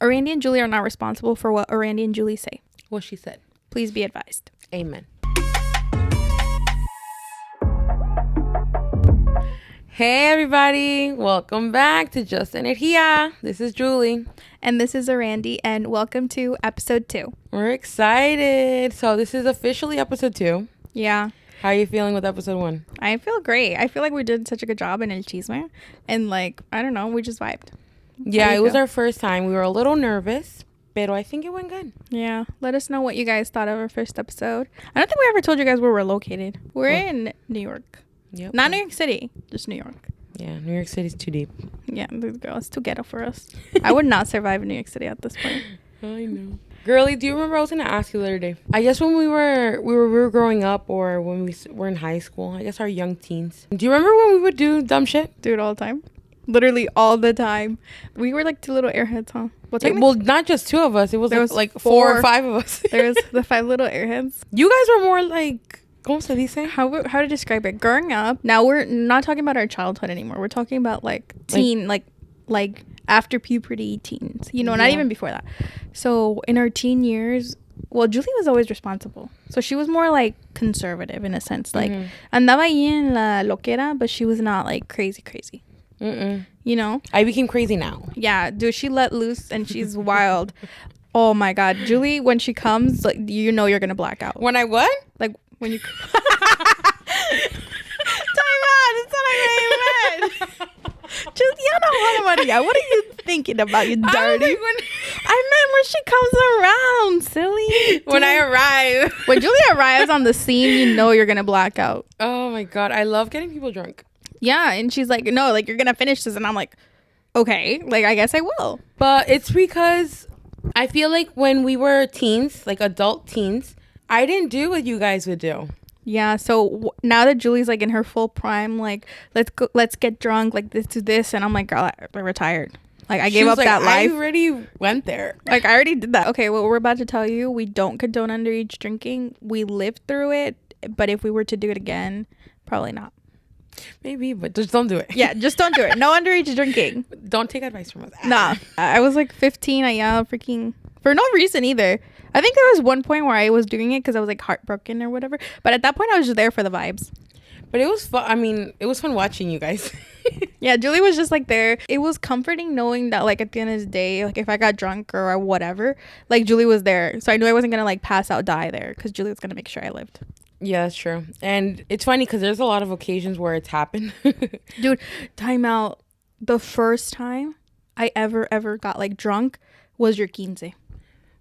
Erandy and Julie are not responsible for what Erandy and Julie say. What she said. Please be advised. Amen. Hey everybody, welcome back to Just Energia. This is Julie. And this is Erandy, and welcome to episode 2. We're excited. So this is officially episode 2. Yeah. How are you feeling with episode 1? I feel great. I feel like we did such a good job in El Chisme. And I don't know, we just vibed. Yeah, it was our first time. We were a little nervous, but I think it went good. Yeah. Let us know what you guys thought of our first episode. I don't think we ever told you guys where we're located. We're in New York. Yep. Not New York City, just New York. Yeah, New York City's too deep. Yeah, girl, it's too ghetto for us. I would not survive in New York City at this point. I know. Girlie, do you remember I was gonna ask you the other day? I guess when we were growing up, or when we were in high school, I guess our young teens. Do you remember when we would do dumb shit? Do it all the time. Literally all the time. We were like 2 little airheads, huh? Well, not just 2 of us. It was like 4 or 5 of us. There was the 5 little airheads. You guys were more like, ¿cómo se dice? How to describe it? Growing up. Now we're not talking about our childhood anymore. We're talking about like teen, like after puberty teens. You know, not even before that. So in our teen years, well, Julie was always responsible. So she was more like conservative in a sense. Like andaba ahí en la loquera, but she was not like crazy. Mm-mm. You know? I became crazy now. Yeah, dude, she let loose and she's wild. Oh my God. Julie, when she comes, like, you know you're gonna black out. When I what? Like when you Time out, it's not like I meant. Maria, what are you thinking about, you dirty? I meant when she comes around, silly. When I arrive. When Julie arrives on the scene, you know you're gonna black out. Oh my God, I love getting people drunk. Yeah, and she's like, no, like, you're gonna finish this. And I'm like, okay, like, I guess I will. But it's because I feel like when we were teens, like adult teens, I didn't do what you guys would do. Yeah, so now that Julie's like in her full prime, like, let's get drunk, like, let's do this. And I'm like, girl, I'm retired. Like, I gave up that life. I already went there. Like, I already did that. Okay, what we're about to tell you, we don't condone underage drinking. We lived through it. But if we were to do it again, probably not. Maybe, but just don't do it. Yeah, just don't do it. No underage drinking. Don't take advice from us. Nah. I was like 15. I yelled freaking for no reason either. I think there was one point where I was doing it because I was like heartbroken or whatever. But at that point, I was just there for the vibes. But it was fun. I mean, it was fun watching you guys. Yeah, Julie was just like there. It was comforting knowing that like at the end of the day, like if I got drunk or whatever, like Julie was there. So I knew I wasn't going to like pass out, die there because Julie was going to make sure I lived. Yeah, that's true. And it's funny because there's a lot of occasions where it's happened. Dude, time out. The first time I ever got like drunk was your 15.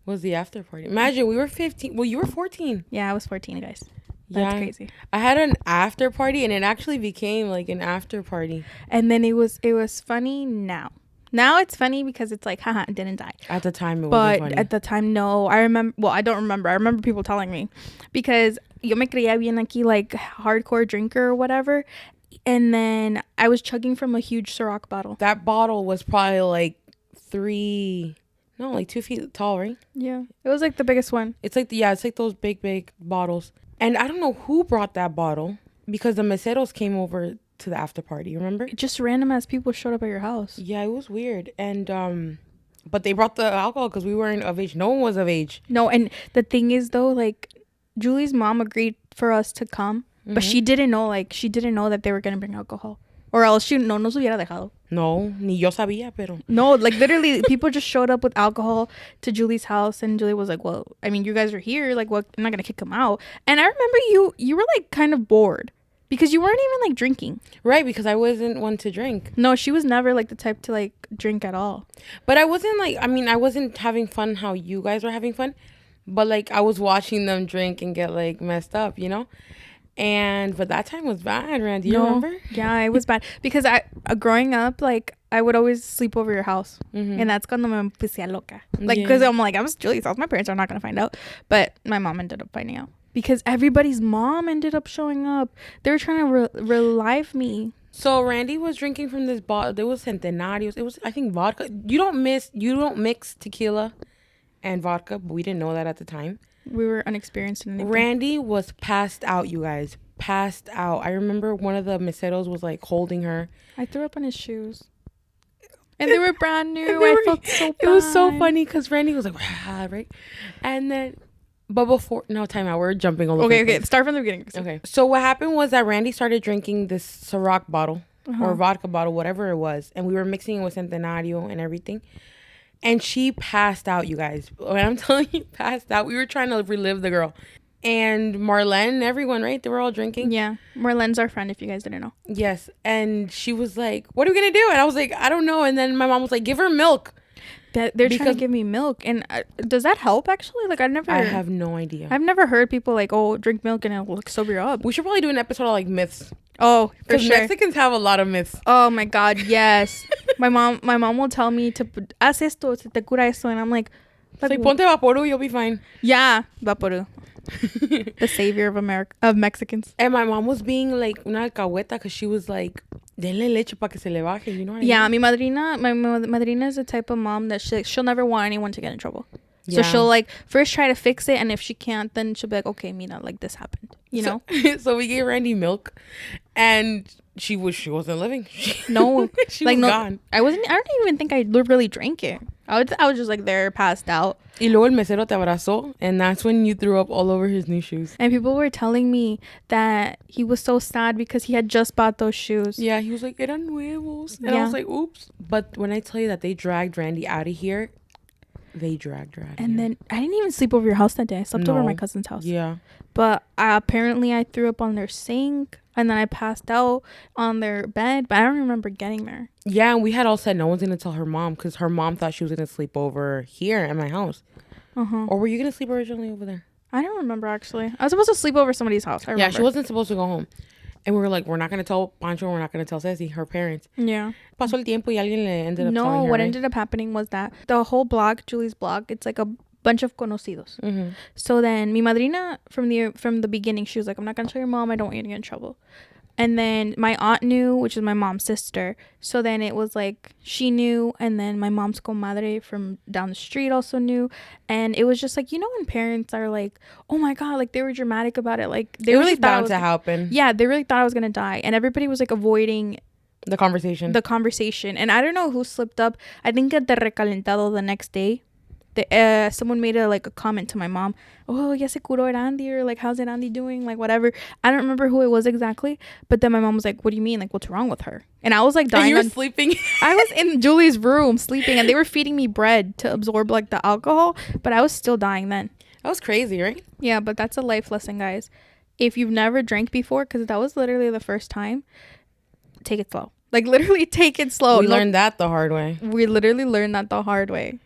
Was the after party. Imagine, we were 15. Well, you were 14. Yeah, I was 14, guys. That's crazy. I had an after party and it actually became like an after party. And then it was funny now. Now it's funny because it's like, haha, it didn't die. At the time, it wasn't funny. But at the time, no. I remember, well, I don't remember. I remember people telling me because yo me creía bien aquí, like hardcore drinker or whatever. And then I was chugging from a huge Ciroc bottle. That bottle was probably like 2 feet tall, right? Yeah. It was like the biggest one. It's like, it's like those big bottles. And I don't know who brought that bottle because the meseros came over to the after party, remember? Just random ass people showed up at your house. Yeah, it was weird. And but they brought the alcohol because we weren't of age. No one was of age. No, and the thing is though, like Julie's mom agreed for us to come, but she didn't know that they were gonna bring alcohol, or else she no nos hubiera dejado. No, ni yo sabía, pero no, like literally people just showed up with alcohol to Julie's house, and Julie was like, well, I mean, you guys are here, like, what, I'm not gonna kick them out. And I remember you were like kind of bored because you weren't even like drinking. Right, because I wasn't one to drink. No, she was never like the type to like drink at all. But I wasn't like, I mean, I wasn't having fun how you guys were having fun, but like I was watching them drink and get like messed up, you know? But that time was bad, Randy. You remember? Yeah, it was bad because I growing up, like I would always sleep over your house, and that's cuando me empecé a loca. Like because I'm like, I was Julie's house. My parents are not gonna find out, but my mom ended up finding out because everybody's mom ended up showing up. They were trying to relive me. So Randy was drinking from this bottle. There was Centenarios. It was, I think, vodka. You don't mix tequila and vodka, but we didn't know that at the time. We were unexperienced in anything. Randy was passed out, you guys. Passed out. I remember one of the meseros was like holding her. I threw up on his shoes. And they were brand new. I felt so bad. It was so funny because Randy was like, right? And then, but before, no, time out. We're jumping all over. Okay. Start from the beginning. Okay. So what happened was that Randy started drinking this Ciroc bottle or vodka bottle, whatever it was. And we were mixing it with Centenario and everything. And she passed out, you guys. When I'm telling you, passed out. We were trying to relive the girl. And Marlene and everyone, right? They were all drinking. Yeah. Marlene's our friend, if you guys didn't know. Yes. And she was like, what are we going to do? And I was like, I don't know. And then my mom was like, give her milk. They're trying to give me milk. And does that help, actually? Like, I have no idea. I've never heard people like, oh, drink milk and it'll sober you up. We should probably do an episode on like myths. Oh, for because sure. Mexicans have a lot of myths. Oh my God, yes. my mom will tell me to haz esto, se te cura esto, and I'm like Ponte Vaporu, you'll be fine. Yeah, Vaporu. The savior of America, of Mexicans. And my mom was being like una alcahueta because she was like, denle leche para que se le baje. You know what I mean? My madrina is the type of mom that she'll never want anyone to get in trouble. Yeah. So she'll like first try to fix it, and if she can't, then she'll be like, okay, Mina, like this happened, you know. So we gave Randy milk, and she wasn't living. No, she was gone. I don't even think I really drank it. I was just like there, passed out. Y luego el mesero te abrazó, and that's when you threw up all over his new shoes. And people were telling me that he was so sad because he had just bought those shoes. Yeah, he was like, eran nuevos. And I was like, oops. But when I tell you that they dragged Randy out of here, they dragged her out of here. And then I didn't even sleep over your house that day. I slept over my cousin's house. Yeah. But apparently I threw up on their sink, and then I passed out on their bed, but I don't remember getting there. Yeah, and we had all said no one's going to tell her mom because her mom thought she was going to sleep over here at my house. Or were you going to sleep originally over there? I don't remember, actually. I was supposed to sleep over somebody's house. Yeah, she wasn't supposed to go home. And we were like, we're not going to tell Pancho, we're not going to tell Ceci, her parents. Yeah. Pasó el tiempo y alguien le ended up telling her. No, what ended up happening was that the whole blog, Julie's blog, it's like a bunch of conocidos. So then mi madrina from the beginning, she was like, I'm not going to tell your mom, I don't want you to get in trouble. And then my aunt knew, which is my mom's sister. So then it was like she knew, and then my mom's comadre from down the street also knew. And it was just like, you know, when parents are like, oh my God, like they were dramatic about it. Like they really thought it was bound to happen. Yeah, they really thought I was gonna die. And everybody was like avoiding the conversation. And I don't know who slipped up. I think at the recalentado the next day, someone made a comment to my mom, oh, ya se curó Erandy, or like, how's Erandy doing, like whatever. I don't remember who it was exactly, but then my mom was like, what do you mean, like what's wrong with her? And I was like dying. And you were sleeping. I was in Julie's room sleeping, and they were feeding me bread to absorb like the alcohol, but I was still dying then. That was crazy, right? Yeah, but that's a life lesson, guys. If you've never drank before, because that was literally the first time, take it slow. Like literally take it slow. We learned that the hard way. We literally learned that the hard way.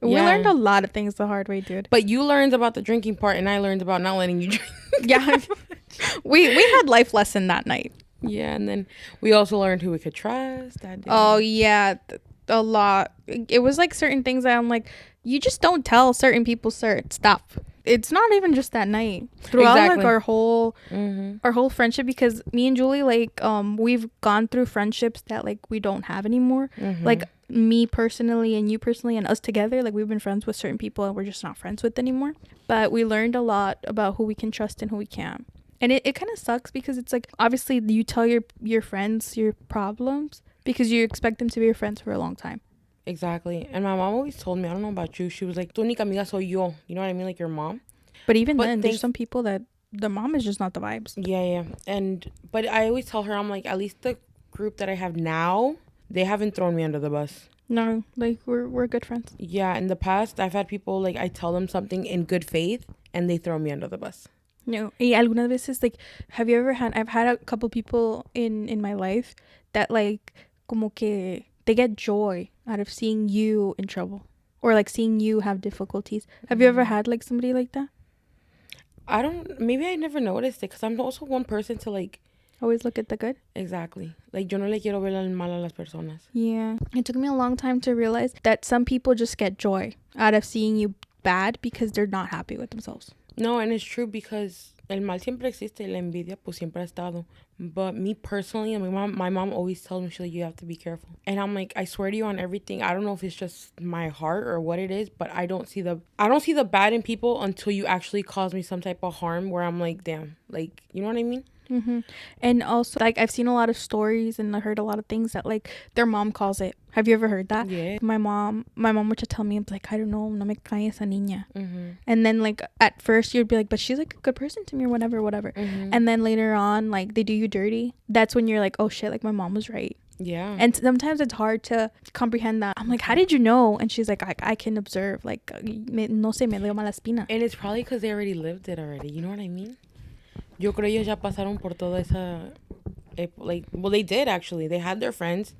We learned a lot of things the hard way, dude. But you learned about the drinking part, and I learned about not letting you drink. Yeah. we had life lesson that night. Yeah, and then we also learned who we could trust that day. Oh, yeah. A lot. It was like certain things that I'm like, you just don't tell certain people, sir, stop. It's not even just that night. Throughout like our whole friendship, because me and Julie, like we've gone through friendships that like we don't have anymore. Like me personally and you personally and us together, like we've been friends with certain people and we're just not friends with anymore. But we learned a lot about who we can trust and who we can't. And it kind of sucks because it's like, obviously you tell your friends your problems because you expect them to be your friends for a long time. Exactly. And my mom always told me, I don't know about you, she was like, tu única amiga soy yo. You know what I mean? Like your mom. But even then, there's some people that the mom is just not the vibes. Yeah. But I always tell her, I'm like, at least the group that I have now, they haven't thrown me under the bus. No, like we're good friends. Yeah, in the past, I've had people, like, I tell them something in good faith, and they throw me under the bus. No. Y algunas veces, like, have you ever had, I've had a couple people in my life that, like, como que they get joy out of seeing you in trouble. Or, like, seeing you have difficulties. Have you ever had, like, somebody like that? Maybe I never noticed it, because I'm also one person to, like... Always look at the good? Exactly. Like, yo no le quiero ver el mal a las personas. Yeah. It took me a long time to realize that some people just get joy out of seeing you bad because they're not happy with themselves. No, and it's true because El mal siempre existe, la envidia pues siempre ha estado. But me personally, my mom always tells me, she's like, you have to be careful. And I'm like, I swear to you on everything. I don't know if it's just my heart or what it is, but I don't see the bad in people until you actually cause me some type of harm where I'm like, damn, like, you know what I mean? Mm-hmm. And also, like, I've seen a lot of stories and I heard a lot of things that, like, their mom calls it. Have you ever heard that? Yeah. My mom would just tell me, like, I don't know, no me cae esa niña. Mm-hmm. And then, like, at first you'd be like, but she's like a good person to me or whatever. Mm-hmm. And then later on, like, they do you dirty. That's when you're like, oh shit, like, my mom was right. Yeah. And sometimes it's hard to comprehend that. I'm like, how did you know? And she's like, I can observe. Like, no sé, me dio mala espina. And it's probably because they already lived it already. You know what I mean? Yo creo ellos ya pasaron por toda esa... well, they did, actually. They had their friends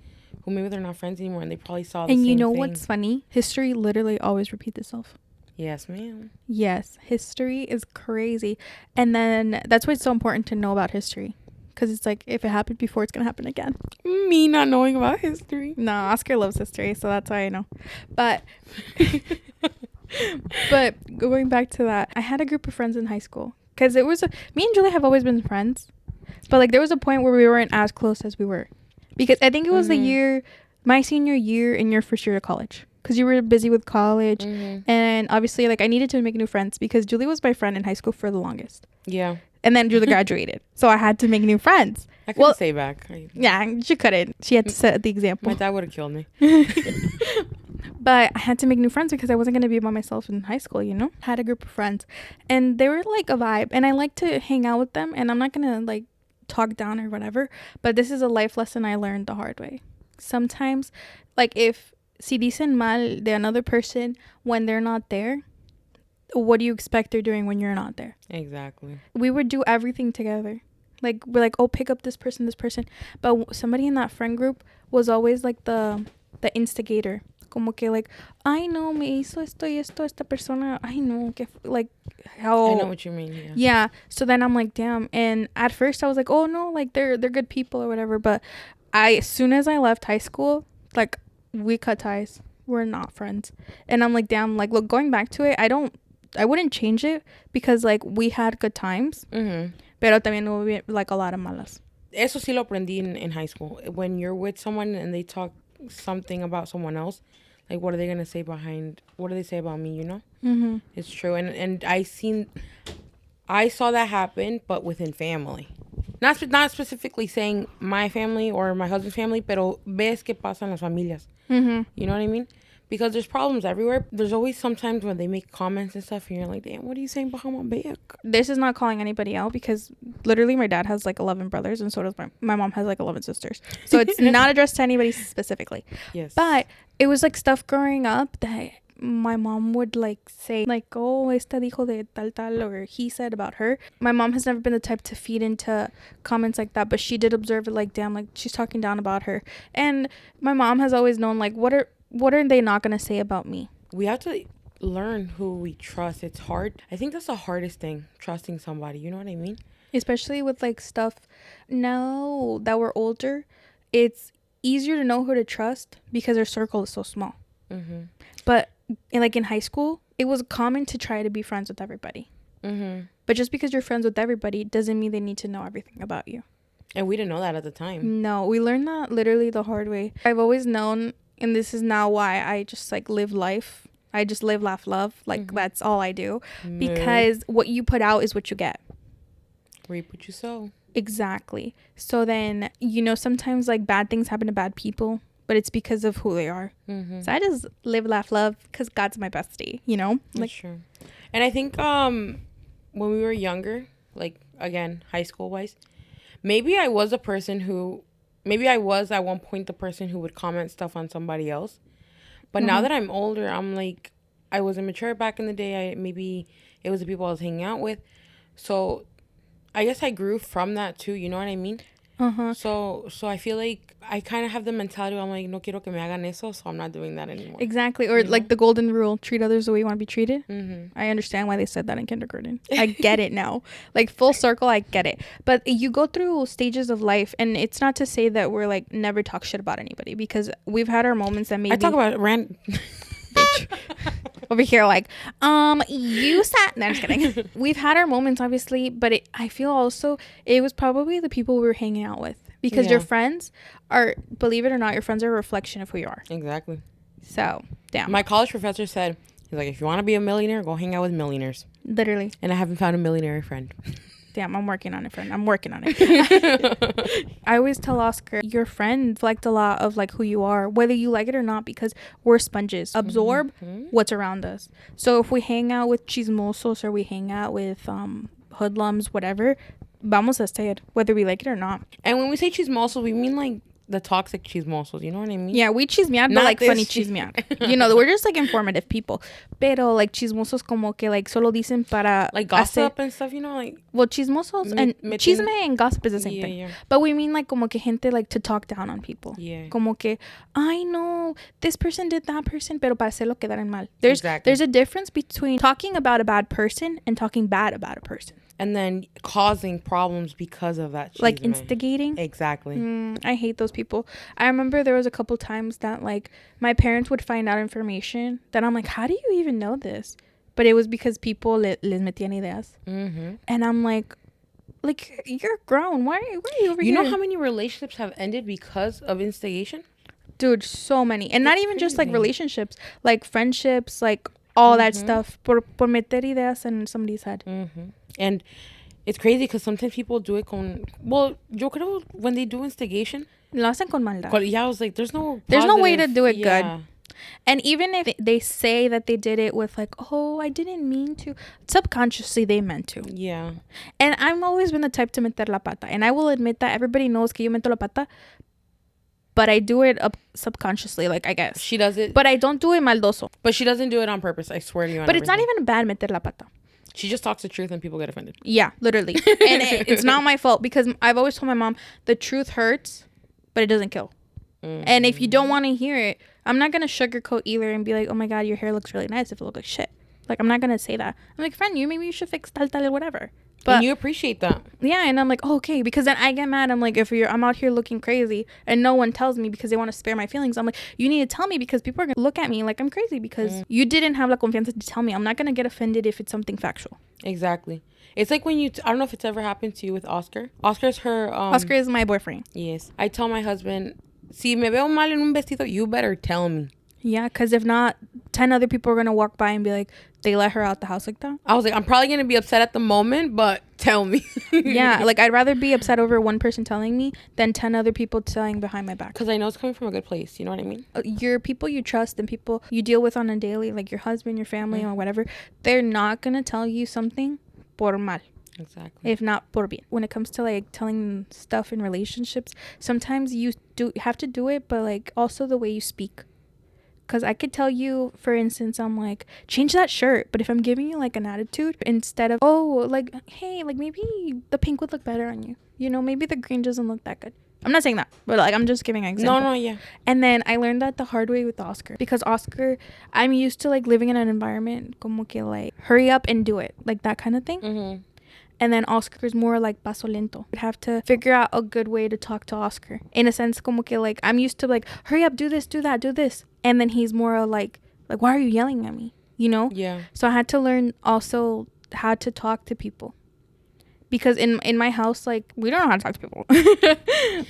who maybe they're not friends anymore, and they probably saw the same thing. And you know what's funny? History literally always repeats itself. Yes, ma'am. Yes. History is crazy. And then that's why it's so important to know about history. Because it's like, if it happened before, it's going to happen again. Me not knowing about history. No, Oscar loves history, so that's why I know. But... but going back to that, I had a group of friends in high school. Because me and Julie have always been friends. But, like, there was a point where we weren't as close as we were. Because I think it was my senior year and your first year of college. Because you were busy with college. Mm-hmm. And obviously, like, I needed to make new friends. Because Julie was my friend in high school for the longest. Yeah. And then Julie graduated. So I had to make new friends. I couldn't stay back. Yeah, she couldn't. She had to set the example. My dad would have killed me. But I had to make new friends because I wasn't going to be by myself in high school, you know? I had a group of friends. And they were like a vibe. And I like to hang out with them. And I'm not going to like talk down or whatever. But this is a life lesson I learned the hard way. Sometimes, like si dicen mal de another person when they're not there, what do you expect they're doing when you're not there? Exactly. We would do everything together. Like, we're like, oh, pick up this person. But somebody in that friend group was always like the instigator. Como que like, ay no, me hizo esto y esto esta persona. Ay no, que like how. I know what you mean. Yeah. Yeah. So then I'm like, damn. And at first I was like, oh no, like they're good people or whatever. But as soon as I left high school, like we cut ties. We're not friends. And I'm like, damn. Like, look, going back to it, I wouldn't change it because like we had good times. Mm-hmm. Pero también hubo like a lot of malas. Eso sí lo aprendí in high school. When you're with someone and they talk something about someone else, like what are they gonna say what do they say about me, you know? Mm-hmm. It's true. And I saw that happen, but within family, not specifically saying my family or my husband's family, pero ves que pasan las familias. Mm-hmm. You know what I mean? Because there's problems everywhere. There's always sometimes when they make comments and stuff and you're like, damn, what are you saying behind my back? This is not calling anybody out because literally my dad has like 11 brothers and so does my mom has like 11 sisters. So it's not addressed to anybody specifically. Yes. But it was like stuff growing up that my mom would like say like, oh, esta dijo de tal, or he said about her. My mom has never been the type to feed into comments like that, but she did observe it like, damn, like she's talking down about her. And my mom has always known like, what are they not going to say about me? We have to learn who we trust. It's hard. I think that's the hardest thing, trusting somebody. You know what I mean? Especially with like stuff now that we're older, it's easier to know who to trust because their circle is so small. Mm-hmm. But in high school, it was common to try to be friends with everybody. Mm-hmm. But just because you're friends with everybody doesn't mean they need to know everything about you. And we didn't know that at the time. No, we learned that literally the hard way. I've always known, and this is now why I just like live life. I just live, laugh, love. Like that's all I do. Because what you put out is what you get. Reap what you sow. Exactly. So then, sometimes like bad things happen to bad people, but it's because of who they are. Mm-hmm. So I just live, laugh, love because God's my bestie, Like, that's true. And I think when we were younger, like again, high school wise, maybe I was at one point the person who would comment stuff on somebody else. But now that I'm older, I'm like, I was immature back in the day. Maybe it was the people I was hanging out with. So I guess I grew from that too. You know what I mean? Uh-huh. So I feel like I kind of have the mentality where I'm like, no quiero que me hagan eso, so I'm not doing that anymore. Exactly. Or like the golden rule, treat others the way you want to be treated. Mm-hmm. I understand why they said that in kindergarten. I get it now. Like full circle, I get it. But you go through stages of life, and it's not to say that we're like never talk shit about anybody, because we've had our moments that maybe... I talk about Bitch. over here like, you sat. No, I'm just kidding. We've had our moments, obviously, but I feel also it was probably the people we were hanging out with, because your friends are, believe it or not, your friends are a reflection of who you are. Exactly. So, damn. My college professor said, he's like, if you want to be a millionaire, go hang out with millionaires. Literally. And I haven't found a millionaire friend. Damn, I'm working on it, friend. I'm working on it. I always tell Oscar, your friend reflect a lot of like who you are, whether you like it or not, because we're sponges. Absorb what's around us. So if we hang out with chismosos or we hang out with hoodlums, whatever, vamos a estar, whether we like it or not. And when we say chismosos, we mean like the toxic chismosos, you know what I mean? Yeah, we chismear, but like funny chismear. You know, we're just like informative people. Pero like chismosos como que like solo dicen para like gossip and stuff, you know, like. Well, chismosos and chisme and gossip is the same thing. Yeah. But we mean like como que gente like to talk down on people. Yeah. Como que, I know this person did that person, pero para hacerlo quedar en mal. There's a difference between talking about a bad person and talking bad about a person. And then causing problems because of that. Like instigating. Exactly. I hate those people. I remember there was a couple times that like my parents would find out information that I'm like, how do you even know this? But it was because people les metían ideas. And I'm like, you're grown. Why are you over here? You know how many relationships have ended because of instigation? Dude, so many. And not even just like relationships, like friendships, like all that stuff. Por meter ideas in somebody's head. And it's crazy because sometimes people do it yo creo when they do instigation. Lo hacen con maldad. Yeah, I was like, there's no way to do it good. And even if they say that they did it with like, oh, I didn't mean to, subconsciously they meant to. Yeah. And I've always been the type to meter la pata. And I will admit that everybody knows que yo meto la pata. But I do it up subconsciously, like, I guess. She does it. But I don't do it maldoso. But she doesn't do it on purpose, I swear to you. But it's not even bad meter la pata. She just talks the truth and people get offended. Yeah, literally. And it's not my fault, because I've always told my mom, the truth hurts, but it doesn't kill. And if you don't want to hear it, I'm not going to sugarcoat either and be like, oh my God, your hair looks really nice if it looks like shit. Like, I'm not going to say that. I'm like, friend, maybe you should fix tal, whatever. But and you appreciate that. Yeah, and I'm like, oh, okay, because then I get mad. I'm like, I'm out here looking crazy and no one tells me because they want to spare my feelings. I'm like, you need to tell me, because people are going to look at me like I'm crazy because you didn't have la confianza to tell me. I'm not going to get offended if it's something factual. Exactly. It's like when I don't know if it's ever happened to you with Oscar. Oscar's her... Oscar is my boyfriend. Yes. I tell my husband, si me veo mal en un vestido, you better tell me. Yeah, because if not, 10 other people are going to walk by and be like, they let her out the house like that. I was like, I'm probably going to be upset at the moment, but tell me. Yeah, like I'd rather be upset over one person telling me than 10 other people telling behind my back. Because I know it's coming from a good place. You know what I mean? Your people you trust and people you deal with on a daily, like your husband, your family, or whatever, they're not going to tell you something por mal. Exactly. If not por bien. When it comes to like telling stuff in relationships, sometimes you have to do it, but like also the way you speak. Because I could tell you, for instance, I'm like, change that shirt. But if I'm giving you like an attitude, instead of, oh, like, hey, like maybe the pink would look better on you. You know, maybe the green doesn't look that good. I'm not saying that, but like I'm just giving an example. No, yeah. And then I learned that the hard way with Oscar. Because Oscar, I'm used to like living in an environment como que like, hurry up and do it. Like that kind of thing. And then Oscar's more like paso lento. I'd have to figure out a good way to talk to Oscar. In a sense, como que like, I'm used to like, hurry up, do this, do that, do this. And then he's more like, why are you yelling at me? You know? Yeah. So I had to learn also how to talk to people. Because in my house, like, we don't know how to talk to people.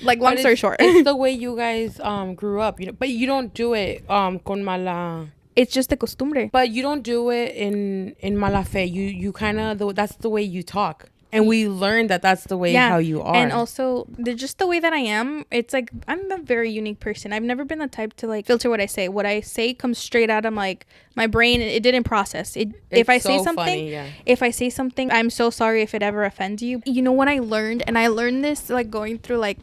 Like, long story short. It's the way you guys grew up. You know, but you don't do it con mala... It's just a costumbre. But you don't do it in mala fe. You kind of... That's the way you talk. And we learned that that's the way how you are. And also, just the way that I am, it's like, I'm a very unique person. I've never been the type to like filter what I say. What I say comes straight out of like my brain. It didn't process it. If I say something, funny, if I say something, I'm so sorry if it ever offends you. You know what I learned? And I learned this like going through like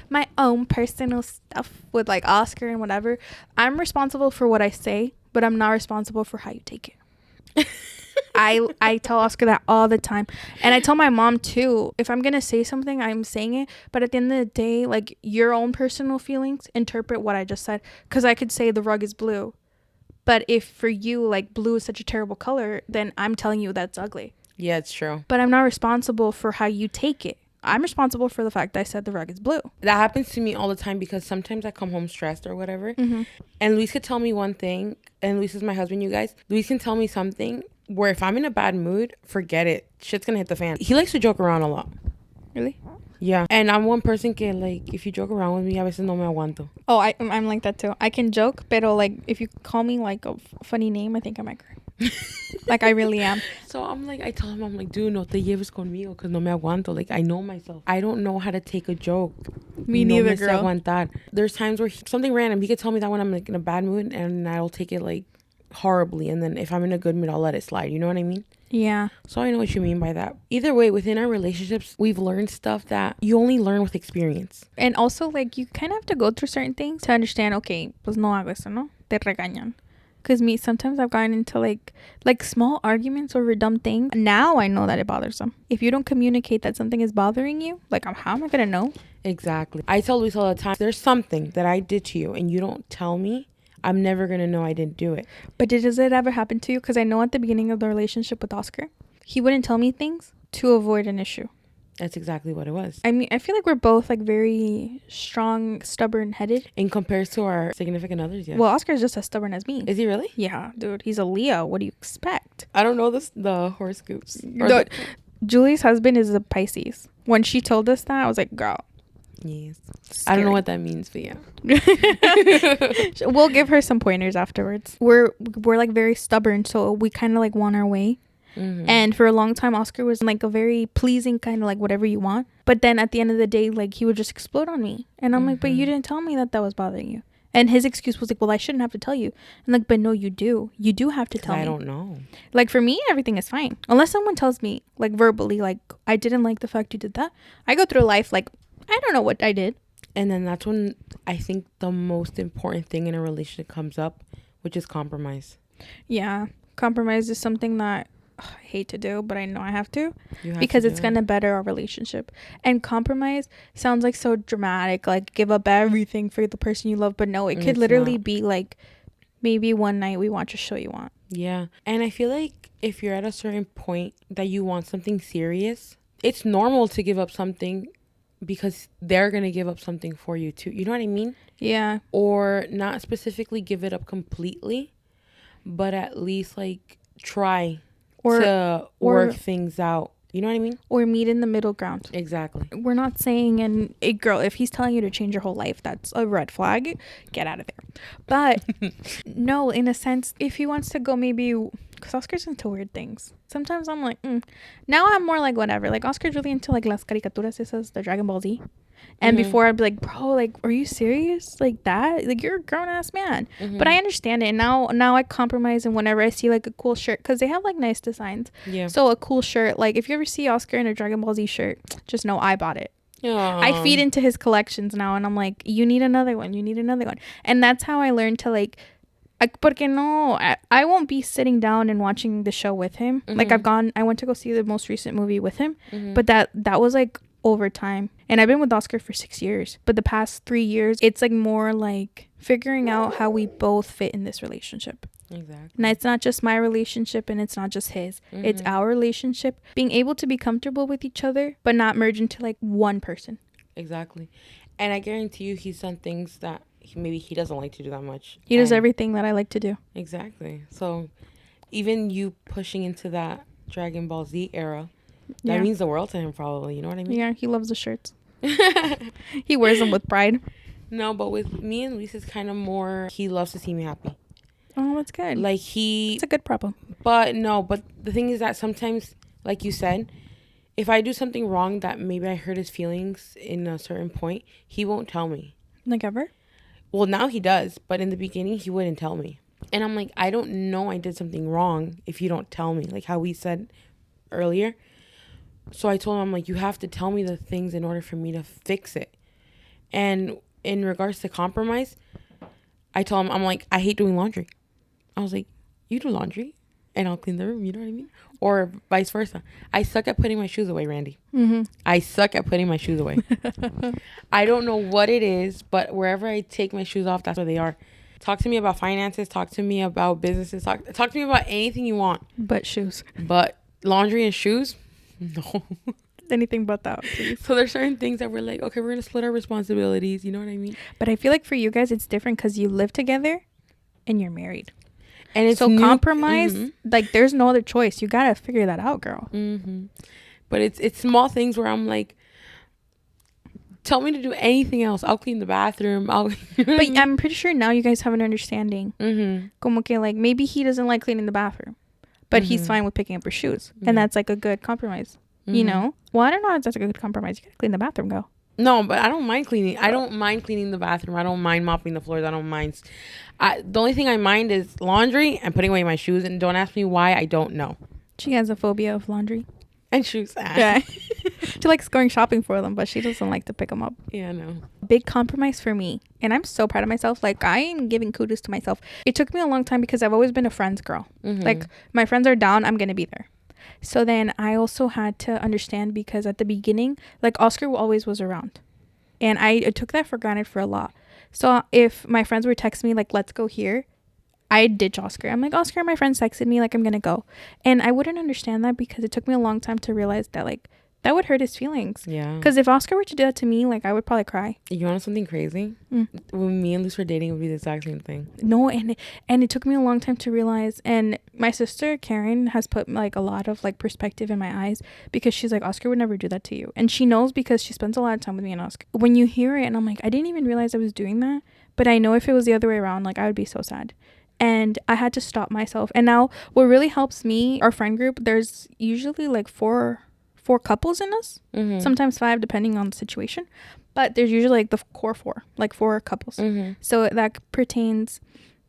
my own personal stuff with like Oscar and whatever. I'm responsible for what I say, but I'm not responsible for how you take it. I tell Oscar that all the time. And I tell my mom too, if I'm going to say something, I'm saying it. But at the end of the day, like your own personal feelings, interpret what I just said. Because I could say the rug is blue. But if for you, like blue is such a terrible color, then I'm telling you that's ugly. Yeah, it's true. But I'm not responsible for how you take it. I'm responsible for the fact that I said the rug is blue. That happens to me all the time because sometimes I come home stressed or whatever. And Luis could tell me one thing. And Luis is my husband, you guys. Luis can tell me something where if I'm in a bad mood, forget it. Shit's gonna hit the fan. He likes to joke around a lot. Really? Yeah. And I'm one person que, like, if you joke around with me, a veces no me aguanto. Oh, I'm like that too. I can joke, pero like if you call me like a funny name, I think I might cry. Like I really am. So I'm like, I tell him, I'm like, dude, no te lleves conmigo because no me aguanto. Like, I know myself. I don't know how to take a joke. Me neither, me sé girl. Aguantar. There's times where something random, he could tell me that when I'm like in a bad mood and I'll take it like horribly. And then if I'm in a good mood, I'll let it slide. You know what I mean? Yeah. So I know what you mean by that. Either way, within our relationships, we've learned stuff that you only learn with experience. And also, like, you kind of have to go through certain things to understand, okay, pues no hago eso, ¿no? Te regañan. Because sometimes I've gotten into, like small arguments over dumb things. Now I know that it bothers them. If you don't communicate that something is bothering you, like, how am I going to know? Exactly. I tell Luis all the time, there's something that I did to you and you don't tell me, I'm never going to know I didn't do it. But does it ever happen to you? Because I know at the beginning of the relationship with Oscar, he wouldn't tell me things to avoid an issue. That's exactly what it was. I mean, I feel like we're both like very strong, stubborn-headed. In comparison to our significant others, yes. Well, Oscar's just as stubborn as me. Is he really? Yeah, dude. He's a Leo. What do you expect? I don't know the horoscopes. Julie's husband is a Pisces. When she told us that, I was like, girl. Yes. Scary. I don't know what that means, but yeah. We'll give her some pointers afterwards. We're like very stubborn, so we kind of like want our way. And for a long time, Oscar was like a very pleasing kind of like whatever you want. But then at the end of the day, like he would just explode on me. And I'm like, but you didn't tell me that was bothering you. And his excuse was like, well, I shouldn't have to tell you. I'm like, but no, you do. You do have to tell me. I don't know. Like for me, everything is fine. Unless someone tells me like verbally, like, I didn't like the fact you did that. I go through life like, I don't know what I did. And then that's when I think the most important thing in a relationship comes up, which is compromise. Compromise is something that I hate to do, but I know I have to because it's going to better our relationship. And compromise sounds like so dramatic, like give up everything for the person you love. But no, it could literally be like maybe one night we watch a show you want. Yeah. And I feel like if you're at a certain point that you want something serious, it's normal to give up something because they're going to give up something for you too. You know what I mean? Yeah. Or not specifically give it up completely, but at least like try to work things out. You know what I mean? Or meet in the middle ground. Exactly. We're not saying, and girl, if he's telling you to change your whole life, that's a red flag. Get out of there. But no, in a sense, if he wants to go maybe, because Oscar's into weird things. Sometimes I'm like, Now I'm more like whatever. Like Oscar's really into like las caricaturas esas, the Dragon Ball Z. And before I'd be like, bro, like, are you serious? Like that? Like you're a grown ass man. But I understand it. And now I compromise. And whenever I see like a cool shirt, because they have like nice designs. Yeah. So a cool shirt, like if you ever see Oscar in a Dragon Ball Z shirt, just know I bought it. Aww. I feed into his collections now. And I'm like, you need another one. You need another one. And that's how I learned to like, porque no, I won't be sitting down and watching the show with him. Like I went to go see the most recent movie with him. But that was like over time. And I've been with Oscar for 6 years. But the past 3 years, it's like more like figuring out how we both fit in this relationship. Exactly. And it's not just my relationship and it's not just his. It's our relationship. Being able to be comfortable with each other, but not merge into like one person. Exactly. And I guarantee you he's done things that maybe he doesn't like to do that much. He does everything that I like to do. Exactly. So even you pushing into that Dragon Ball Z era, that means the world to him probably. You know what I mean? Yeah, he loves the shirts. He wears them with pride. No, but with me and Luis, it's kind of more, he loves to see me happy. Oh, that's good. Like it's a good problem. But the thing is that sometimes, like you said, if I do something wrong that maybe I hurt his feelings in a certain point, he won't tell me. Like ever? Well, now he does, but in the beginning, he wouldn't tell me. And I'm like, I don't know I did something wrong if you don't tell me, like how we said earlier. So I told him, I'm like, you have to tell me the things in order for me to fix it. And in regards to compromise, I told him, I'm like, I hate doing laundry. I was like, you do laundry and I'll clean the room. You know what I mean? Or vice versa. I suck at putting my shoes away, Randy. I suck at putting my shoes away. I don't know what it is, but wherever I take my shoes off, that's where they are. Talk to me about finances. Talk to me about businesses. Talk to me about anything you want. But shoes. But laundry and shoes? No. anything but that, please. So there's certain things that we're like, okay, we're gonna split our responsibilities. You know what I mean? But I feel like for you guys, it's different because you live together and you're married. And it's so compromise. Like, there's no other choice. You gotta figure that out, girl. But it's small things where I'm like, tell me to do anything else. I'll clean the bathroom. But I'm pretty sure now you guys have an understanding. Como que, like, maybe he doesn't like cleaning the bathroom, but he's fine with picking up your shoes. And that's like a good compromise. You know? Well, I don't know if that's a good compromise. You gotta clean the bathroom, girl. No, but I don't mind cleaning. I don't mind cleaning the bathroom. I don't mind mopping the floors. I don't mind. The only thing I mind is laundry and putting away my shoes. And don't ask me why. I don't know. She has a phobia of laundry. And shoes. Yeah. She likes going shopping for them, but she doesn't like to pick them up. Yeah, no. Big compromise for me. And I'm so proud of myself. Like, I am giving kudos to myself. It took me a long time because I've always been a friends girl. Like, my friends are down, I'm going to be there. So then I also had to understand because at the beginning, like, Oscar always was around. And I took that for granted for a lot. So if my friends were texting me, like, let's go here, I'd ditch Oscar. I'm like, Oscar, my friends texted me, like, I'm going to go. And I wouldn't understand that because it took me a long time to realize that, like, that would hurt his feelings. Yeah. Because if Oscar were to do that to me, like, I would probably cry. You want something crazy? When me and Luce were dating, it would be the exact same thing. No, and it took me a long time to realize. And my sister, Karen, has put, like, a lot of, like, perspective in my eyes because she's like, Oscar would never do that to you. And she knows because she spends a lot of time with me and Oscar. When you hear it, and I'm like, I didn't even realize I was doing that. But I know if it was the other way around, like, I would be so sad. And I had to stop myself. And now what really helps me, our friend group, there's usually, like, four couples in us, sometimes 5 depending on the situation, but there's usually like the core 4, like 4 couples. So that pertains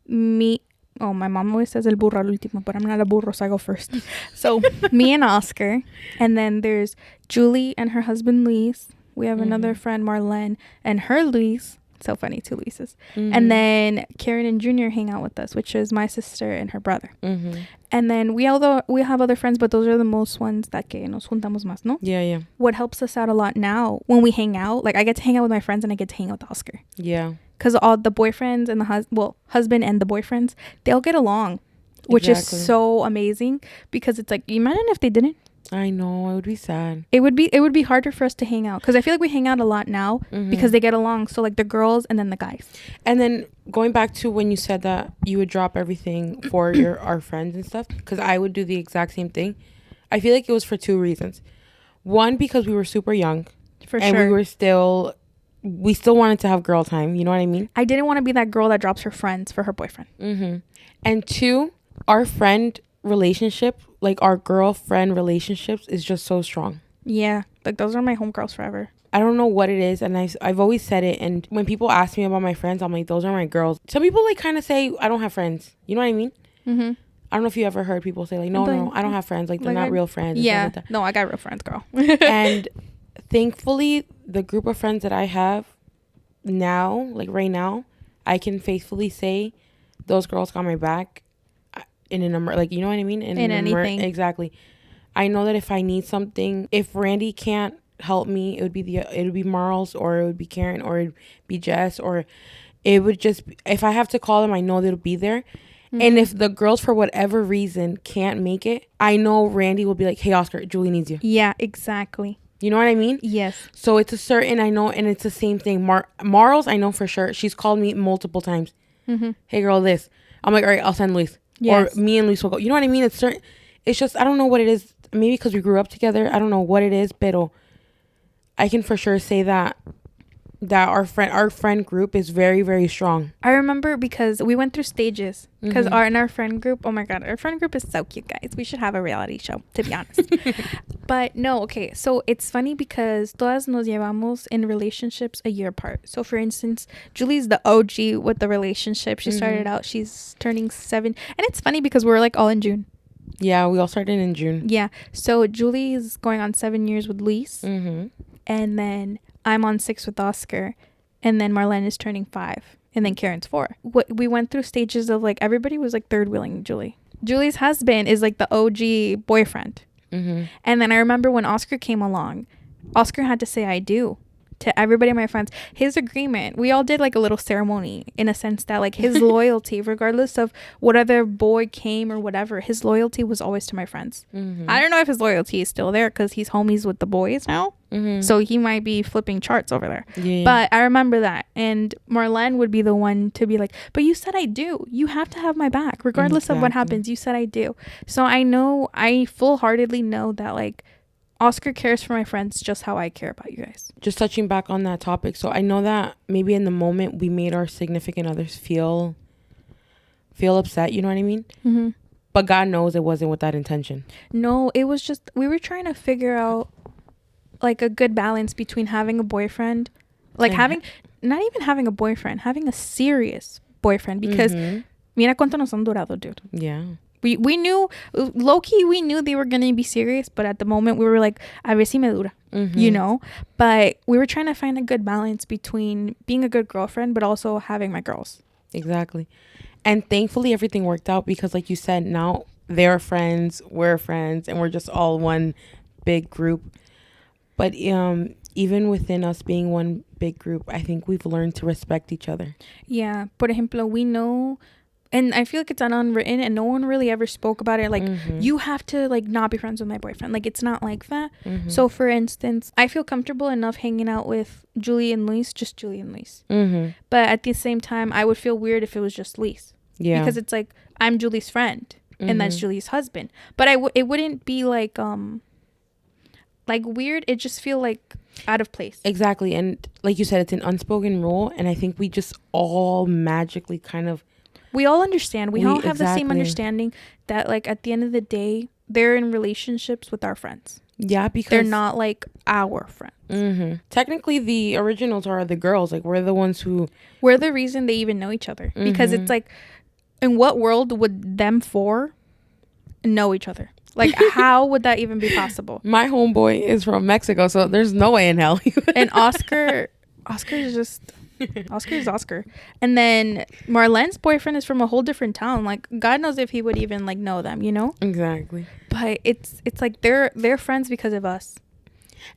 me. Oh, my mom always says el burro al último, but I'm not a burro, so I go first. So me and Oscar, and then there's Julie and her husband Luis. We have another friend, Marlene, and her Luis. So funny, 2 Luises. And then Karen and Junior hang out with us, which is my sister and her brother. And then we have other friends, but those are the most ones that que nos juntamos más, no? Yeah. What helps us out a lot now when we hang out, like, I get to hang out with my friends and I get to hang out with Oscar. Yeah. Because all the boyfriends and the husband and the boyfriends, they all get along, which is so amazing. Because it's like, imagine if they didn't. I know, it would be sad. It would be harder for us to hang out because I feel like we hang out a lot now because they get along. So, like, the girls and then the guys. And then going back to when you said that you would drop everything for our friends and stuff, because I would do the exact same thing. I feel like it was for 2 reasons. One, because we were super young, and we still wanted to have girl time. You know what I mean? I didn't want to be that girl that drops her friends for her boyfriend. And 2, our friend relationship, like our girlfriend relationships, is just so strong. Yeah, like, those are my homegirls forever. I don't know what it is, and I've always said it, and when people ask me about my friends, I'm like, those are my girls. Some people, like, kind of say I don't have friends. You know what I mean? I don't know if you ever heard people say, like, no, I don't have friends, like, they're not real friends. Yeah, like, no, I got real friends, girl. And thankfully, the group of friends that I have now, like right now, I can faithfully say those girls got my back. In a number, like, you know what I mean? In anything. Exactly. I know that if I need something, if Randy can't help me, it would be Marls, or it would be Karen, or it would be Jess, or it would just, if I have to call them, I know they'll be there. And if the girls, for whatever reason, can't make it, I know Randy will be like, hey, Oscar, Julie needs you. Yeah, exactly. You know what I mean? Yes. So it's a certain, I know, and it's the same thing. Marls, I know for sure. She's called me multiple times. Hey, girl, this. I'm like, all right, I'll send Luis. Yes. Or me and Luis will go. You know what I mean? It's certain. It's just, I don't know what it is. Maybe because we grew up together. I don't know what it is, but I can for sure say that our friend group is very, very strong. I remember because we went through stages. Because in our friend group, oh my God, our friend group is so cute, guys. We should have a reality show, to be honest. But no, okay. So it's funny because todas nos llevamos in relationships a year apart. So for instance, Julie's the OG with the relationship. She started out, she's turning 7. And it's funny because we're like all in June. Yeah, we all started in June. Yeah. So Julie's going on 7 years with Luis. And then I'm on 6 with Oscar. And then Marlene is turning 5. And then Karen's 4. We went through stages of, like, everybody was like third wheeling Julie. Julie's husband is like the OG boyfriend. And then I remember when Oscar came along, Oscar had to say I do. to everybody, my friends, his agreement, we all did like a little ceremony in a sense that like his loyalty, regardless of what other boy came or whatever, his loyalty was always to my friends. I don't know if his loyalty is still there because he's homies with the boys now. So he might be flipping charts over there. But I remember that. And Marlene would be the one to be like, but you said I do. You have to have my back. Regardless of what happens, you said I do. So I full-heartedly know that like Oscar cares for my friends just how I care about you guys. Just touching back on that topic. So I know that maybe in the moment we made our significant others feel upset. You know what I mean? But God knows it wasn't with that intention. No, it was just, we were trying to figure out like a good balance between having a boyfriend, like not even having a boyfriend, having a serious boyfriend, because mira cuánto nos han durado, dude. Yeah. We knew, low-key, we knew they were going to be serious, but at the moment we were like, a ver si me dura, you know? But we were trying to find a good balance between being a good girlfriend, but also having my girls. Exactly. And thankfully everything worked out because like you said, now they're friends, we're friends, and we're just all one big group. But even within us being one big group, I think we've learned to respect each other. Yeah. Por ejemplo, we know, and I feel like it's unwritten and no one really ever spoke about it. Like, you have to, like, not be friends with my boyfriend. Like, it's not like that. So, for instance, I feel comfortable enough hanging out with Julie and Luis, just Julie and Luis. But at the same time, I would feel weird if it was just Luis. Yeah. Because it's like, I'm Julie's friend and that's Julie's husband. But it wouldn't be like weird. It just feel like out of place. Exactly. And like you said, it's an unspoken rule. And I think we just all magically kind of, we all understand. We all have the same understanding that like at the end of the day, they're in relationships with our friends. Yeah, because they're not like our friends. Technically, the originals are the girls. Like we're the ones who, we're the reason they even know each other. Because it's like, in what world would them four know each other? Like, how would that even be possible? My homeboy is from Mexico, so there's no way in hell. And Oscar is Oscar. And then Marlene's boyfriend is from a whole different town. Like, God knows if he would even like know them, you know? Exactly. But it's like they're friends because of us.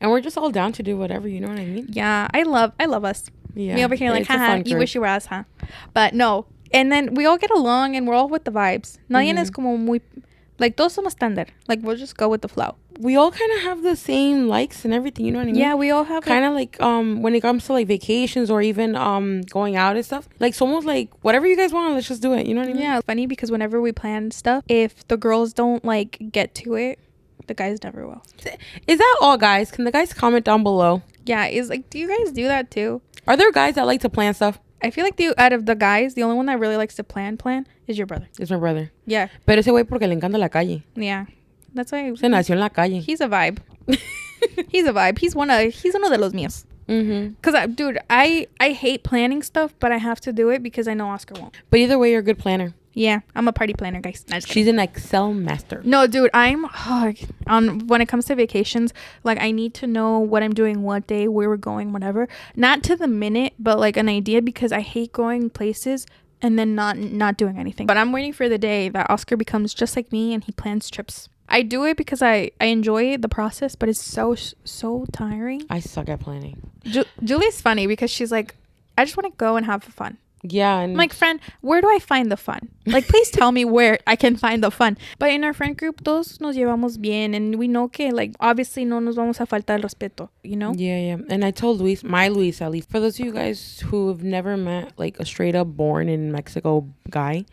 And we're just all down to do whatever, you know what I mean? Yeah, I love us. Yeah. Me over here like, haha, you wish you were us, huh? But no. And then we all get along and we're all with the vibes. Nadie es como muy, like, todos somos estándar. Like, we'll just go with the flow. We all kind of have the same likes and everything, you know what I mean? Yeah, we all have kind of like when it comes to like vacations or even going out and stuff, like it's almost like whatever you guys want, let's just do it, you know what I mean? Yeah, funny because whenever we plan stuff, if the girls don't like get to it, the guys never will. Is that all, guys? Can the guys comment down below? Yeah, is like, do you guys do that too? Are there guys that like to plan stuff? I feel like out of the guys, the only one that really likes to plan is your brother. It's my brother. Yeah. Pero ese güey porque le encanta la calle. Yeah. That's why. Se nació en la calle. He's a vibe. He's a vibe. He's uno de los míos. Because, dude, I hate planning stuff, but I have to do it because I know Oscar won't. But either way, you're a good planner. Yeah, I'm a party planner, guys. She's an Excel master. No, dude, I'm when it comes to vacations, like I need to know what I'm doing, what day, where we're going, whatever. Not to the minute, but like an idea, because I hate going places and then not doing anything. But I'm waiting for the day that Oscar becomes just like me and he plans trips. I do it because I enjoy the process, but it's so tiring. I suck at planning. Julie's funny because she's like, I just want to go and have fun. Yeah. And I'm like, friend, where do I find the fun? Like, please tell me where I can find the fun. But in our friend group, todos nos llevamos bien. And we know que, like, obviously no nos vamos a faltar el respeto, you know? Yeah. And I told Luis at least, for those of you guys who have never met, like, a straight up born in Mexico guy,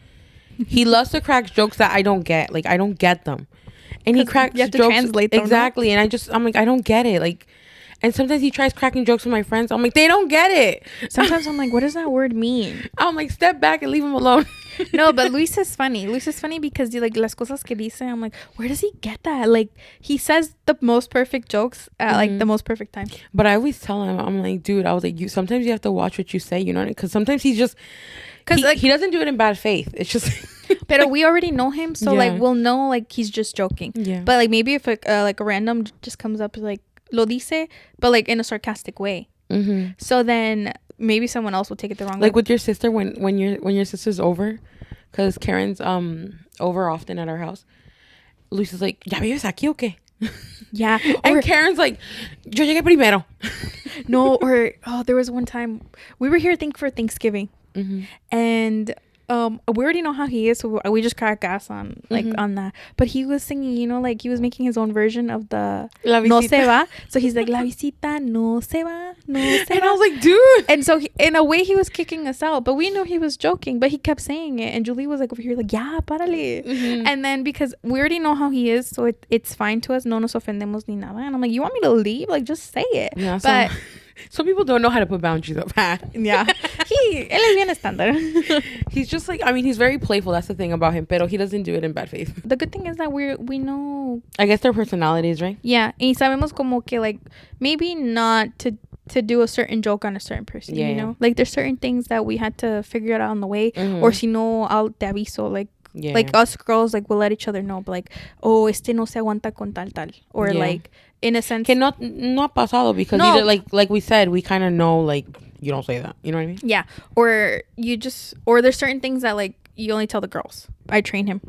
he loves to crack jokes that I don't get. Like, I don't get them. And he cracks jokes. You have to translate them. Exactly. No? And I'm like, I don't get it. Like, and sometimes he tries cracking jokes with my friends. I'm like, they don't get it. Sometimes I'm like, what does that word mean? I'm like, step back and leave him alone. No, but Luis is funny. Luis is funny because like las cosas que dice, I'm like, where does he get that? Like, he says the most perfect jokes at like the most perfect time. But I always tell him, I'm like, dude, I was like, sometimes you have to watch what you say, you know, because sometimes he's just, because like, he doesn't do it in bad faith. It's just but we already know him, so like we'll know like he's just joking. Yeah. But like maybe if like a random just comes up like lo dice, but like in a sarcastic way. So then maybe someone else will take it the wrong way. Like with your sister, when your sister's over, because Karen's over often at our house. Luis is like, ¿Ya vives aquí o qué? Yeah. And Karen's like, yo llegué primero. No, or there was one time we were here for Thanksgiving, and we already know how he is, so we just crack gas on on that. But he was singing, like he was making his own version of the no se va. So he's like, la visita no se va, no se va. And I was like, dude. And so in a way he was kicking us out, but we knew he was joking, but he kept saying it. And Julie was like over here like, yeah, párale. And then because we already know how he is, so it's fine to us. No nos ofendemos ni nada. And I'm like, you want me to leave? Like, just say it. Yeah, but some people don't know how to put boundaries up. Yeah. Él es bien estándar. He's just like, I mean, he's very playful. That's the thing about him. Pero he doesn't do it in bad faith. The good thing is that we know. I guess their personalities, right? Yeah. Y sabemos como que like maybe not to do a certain joke on a certain person, you know? Like there's certain things that we had to figure it out on the way. Or si no, I'll te aviso. Like us girls, like we'll let each other know. But like, oh, este no se aguanta con tal. Or like, in a sense. Que no ha pasado because either like we said, we kind of know like, you don't say that. You know what I mean? Yeah. Or there's certain things that like you only tell the girls. I train him.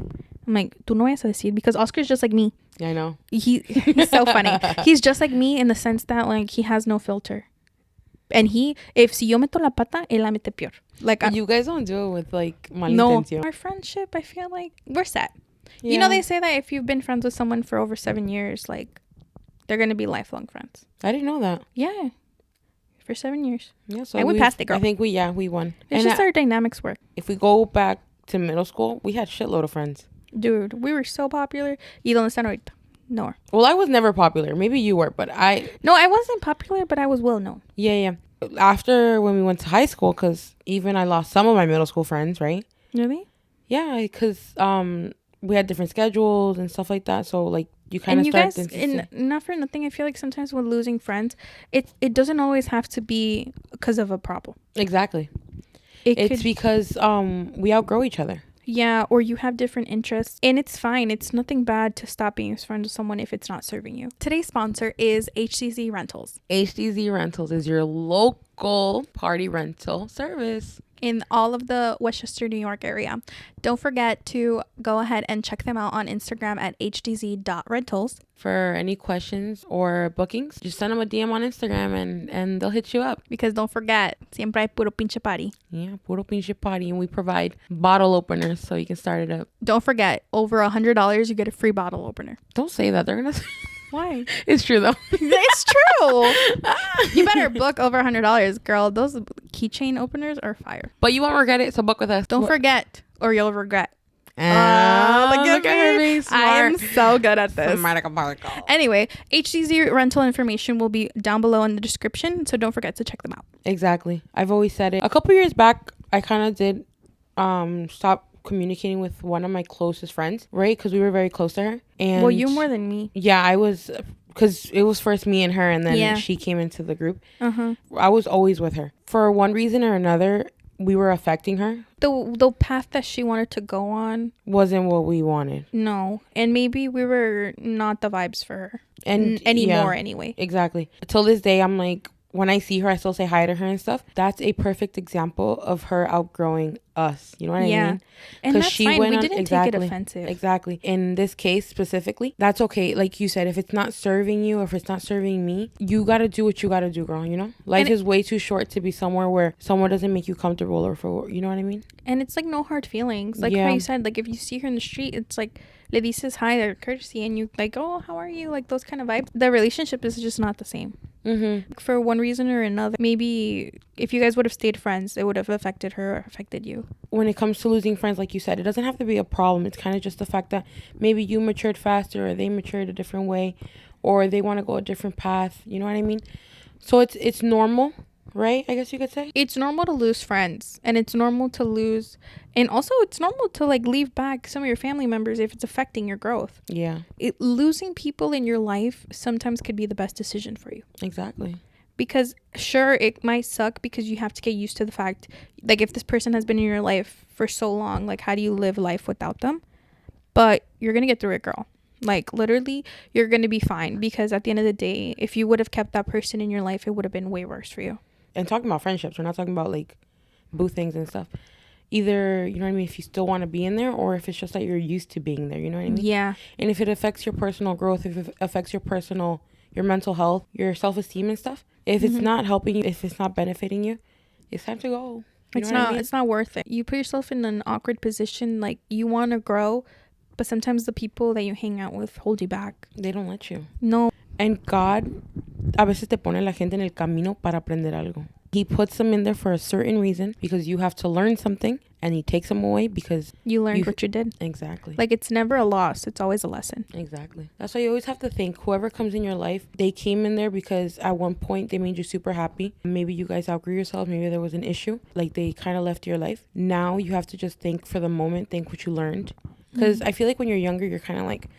I'm like, tú no vas a decir, because Oscar's just like me. Yeah, I know. He's so funny. He's just like me in the sense that like he has no filter. And si yo meto la pata, él la mete peor. Like you guys don't do it with like malintención. Our friendship, I feel like we're set. Yeah. You know, they say that if you've been friends with someone for over 7 years, like they're gonna be lifelong friends. I didn't know that. Yeah, for 7 years. Yeah, so and we passed it, girl. I think we won. It's just our dynamics work. If we go back to middle school, we had shitload of friends. Dude, we were so popular. ¿Y dónde están ahorita? No. Well, I was never popular. Maybe you were, but No, I wasn't popular, but I was well known. Yeah. After when we went to high school, because even I lost some of my middle school friends, right? Really? Yeah, because we had different schedules and stuff like that. So like you kind of start. And not for nothing, I feel like sometimes when losing friends, it doesn't always have to be because of a problem. Exactly. It's because we outgrow each other. Yeah, or you have different interests, and it's fine. It's nothing bad to stop being friends with someone if it's not serving you. Today's sponsor is Hdz Rentals. Hdz Rentals is your local party rental service in all of the Westchester, New York area. Don't forget to go ahead and check them out on Instagram at hdz.rentals. For any questions or bookings, just send them a DM on Instagram and they'll hit you up. Because don't forget, siempre hay puro pinche party. Yeah, puro pinche party. And we provide bottle openers so you can start it up. Don't forget, over $100, you get a free bottle opener. Don't say that. They're going to... Why? It's true, though. It's true. You better book over $100, girl. Those keychain openers are fire. But you won't regret it, so book with us. Don't forget, or you'll regret. Look at her being smart. I am so good at this. Anyway, Hdz rental information will be down below in the description, so don't forget to check them out. Exactly. I've always said it. A couple years back, I kind of did stop communicating with one of my closest friends, right? Because we were very close to her. And well, you more than me. Yeah, I was, because it was first me and her, and then she came into the group. I was always with her. For one reason or another, we were affecting her. The path that she wanted to go on wasn't what we wanted. No. And maybe we were not the vibes for her. And anymore, anyway. Exactly. Till this day, I'm like, when I see her, I still say hi to her and stuff. That's a perfect example of her outgrowing us. You know what I mean? And that's fine. We didn't take it offensive. Exactly. In this case specifically, that's okay. Like you said, if it's not serving you, or if it's not serving me, you got to do what you got to do, girl. You know? Life is way too short to be somewhere where someone doesn't make you comfortable or for, you know what I mean? And it's like no hard feelings. Like how you said, like if you see her in the street, it's like, le dices hi, they're courtesy, and you like, oh, how are you? Like those kind of vibes. The relationship is just not the same. For one reason or another, maybe if you guys would have stayed friends, it would have affected her or affected you. When it comes to losing friends, like you said, it doesn't have to be a problem. It's kind of just the fact that maybe you matured faster, or they matured a different way, or they want to go a different path. You know what I mean? So it's normal, right? I guess you could say. It's normal to lose friends, and it's normal to lose, and also it's normal to like leave back some of your family members if it's affecting your growth. Yeah. Losing people in your life sometimes could be the best decision for you. Exactly. Because sure, it might suck because you have to get used to the fact, like if this person has been in your life for so long, like how do you live life without them? But you're going to get through it, girl. Like literally, you're going to be fine, because at the end of the day, if you would have kept that person in your life, it would have been way worse for you. And talking about friendships, we're not talking about like boo things and stuff. Either, you know what I mean, if you still want to be in there, or if it's just that you're used to being there, you know what I mean? Yeah. And if it affects your personal growth, if it affects your mental health, your self-esteem and stuff, If it's not helping you, if it's not benefiting you, it's time to go. It's not worth it. You put yourself in an awkward position. Like, you want to grow, but sometimes the people that you hang out with hold you back. They don't let you. No. And God a veces te pone la gente en el camino para aprender algo. He puts them in there for a certain reason, because you have to learn something, and he takes them away because you learned what you did. Exactly. Like, it's never a loss. It's always a lesson. Exactly. That's why you always have to think, whoever comes in your life, they came in there because at one point they made you super happy. Maybe you guys outgrew yourself. Maybe there was an issue. Like, they kind of left your life. Now you have to just think for the moment, think what you learned. Because I feel like when you're younger, you're kind of like,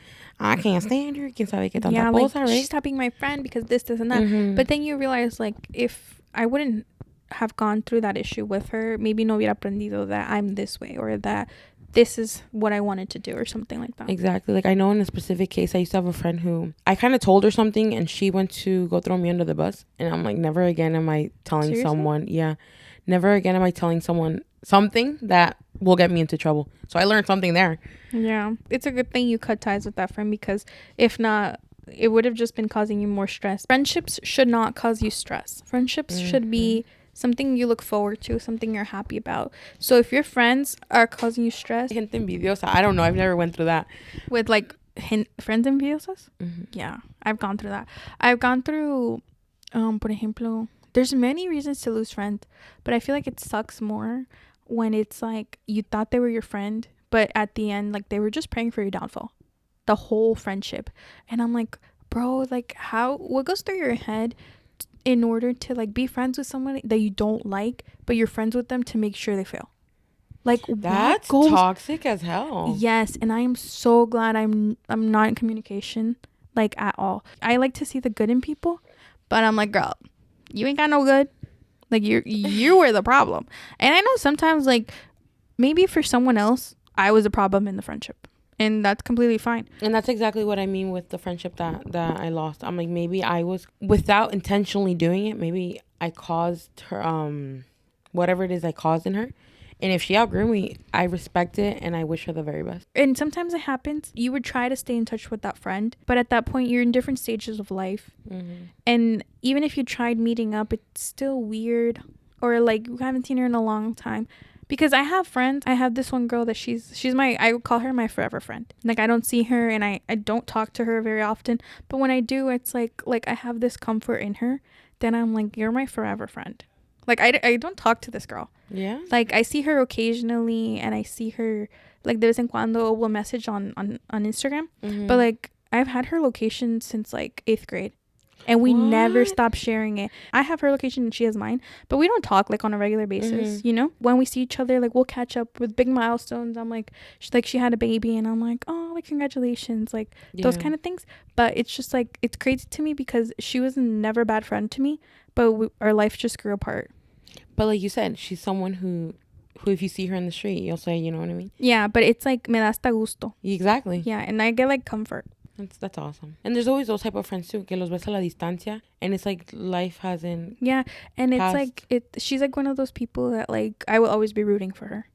I can't stand her. Quién sabe qué tanta cosa, right? She's stopped being my friend because this and that. But then you realize, like, if I wouldn't have gone through that issue with her, maybe no hubiera aprendido that I'm this way, or that this is what I wanted to do, or something like that. Exactly. Like, I know in a specific case, I used to have a friend who I kind of told her something, and she went to go throw me under the bus. And I'm like, never again am I telling someone. Yeah. Never again am I telling someone something that will get me into trouble. So I learned something there. Yeah. It's a good thing you cut ties with that friend, because if not, it would have just been causing you more stress. Friendships should not cause you stress. Friendships should be something you look forward to, something you're happy about. So if your friends are causing you stress, gente envidiosa, I don't know, I've never went through that. With like friends envidiosas. Yeah, I've gone through that. I've gone through por ejemplo, there's many reasons to lose friends, but I feel like it sucks more when it's like you thought they were your friend, but at the end, like, they were just praying for your downfall, the whole friendship. And I'm like, bro, like, what goes through your head in order to, like, be friends with someone that you don't like, but you're friends with them to make sure they fail? Like, that's toxic as hell. Yes, and I am so glad I'm not in communication, like, at all. I like to see the good in people, but I'm like, girl, you ain't got no good. Like, you were the problem. And I know sometimes, like, maybe for someone else, I was a problem in the friendship, and that's completely fine. And that's exactly what I mean with the friendship that I lost. I'm like, maybe I was, without intentionally doing it, maybe I caused her, whatever it is I caused in her. And if she outgrew me, I respect it, and I wish her the very best. And sometimes it happens. You would try to stay in touch with that friend, but at that point, you're in different stages of life. And even if you tried meeting up, it's still weird. Or, like, you haven't seen her in a long time. Because I have friends. I have this one girl that she's I would call her my forever friend. Like, I don't see her, and I don't talk to her very often. But when I do, it's like I have this comfort in her. Then I'm like, you're my forever friend. Like, I don't talk to this girl. Yeah. Like, I see her occasionally, and I see her, like, de vez en cuando we'll message on Instagram. But, like, I've had her location since, like, 8th grade. And we never stop sharing it. I have her location and she has mine, but we don't talk, like, on a regular basis, you know? When we see each other, like, we'll catch up with big milestones. I'm like, she had a baby, and I'm like, oh, like, congratulations, like, those kind of things. But it's just, like, it's crazy to me because she was never a bad friend to me, but our life just grew apart. But like you said, she's someone who if you see her in the street, you'll say, you know what I mean? Yeah, but it's like, me da hasta gusto. Exactly. Yeah, and I get, like, comfort. That's awesome. And there's always those type of friends too, que los ves a la distancia, and it's like life hasn't. Yeah, and it's like she's like one of those people that, like, I will always be rooting for her.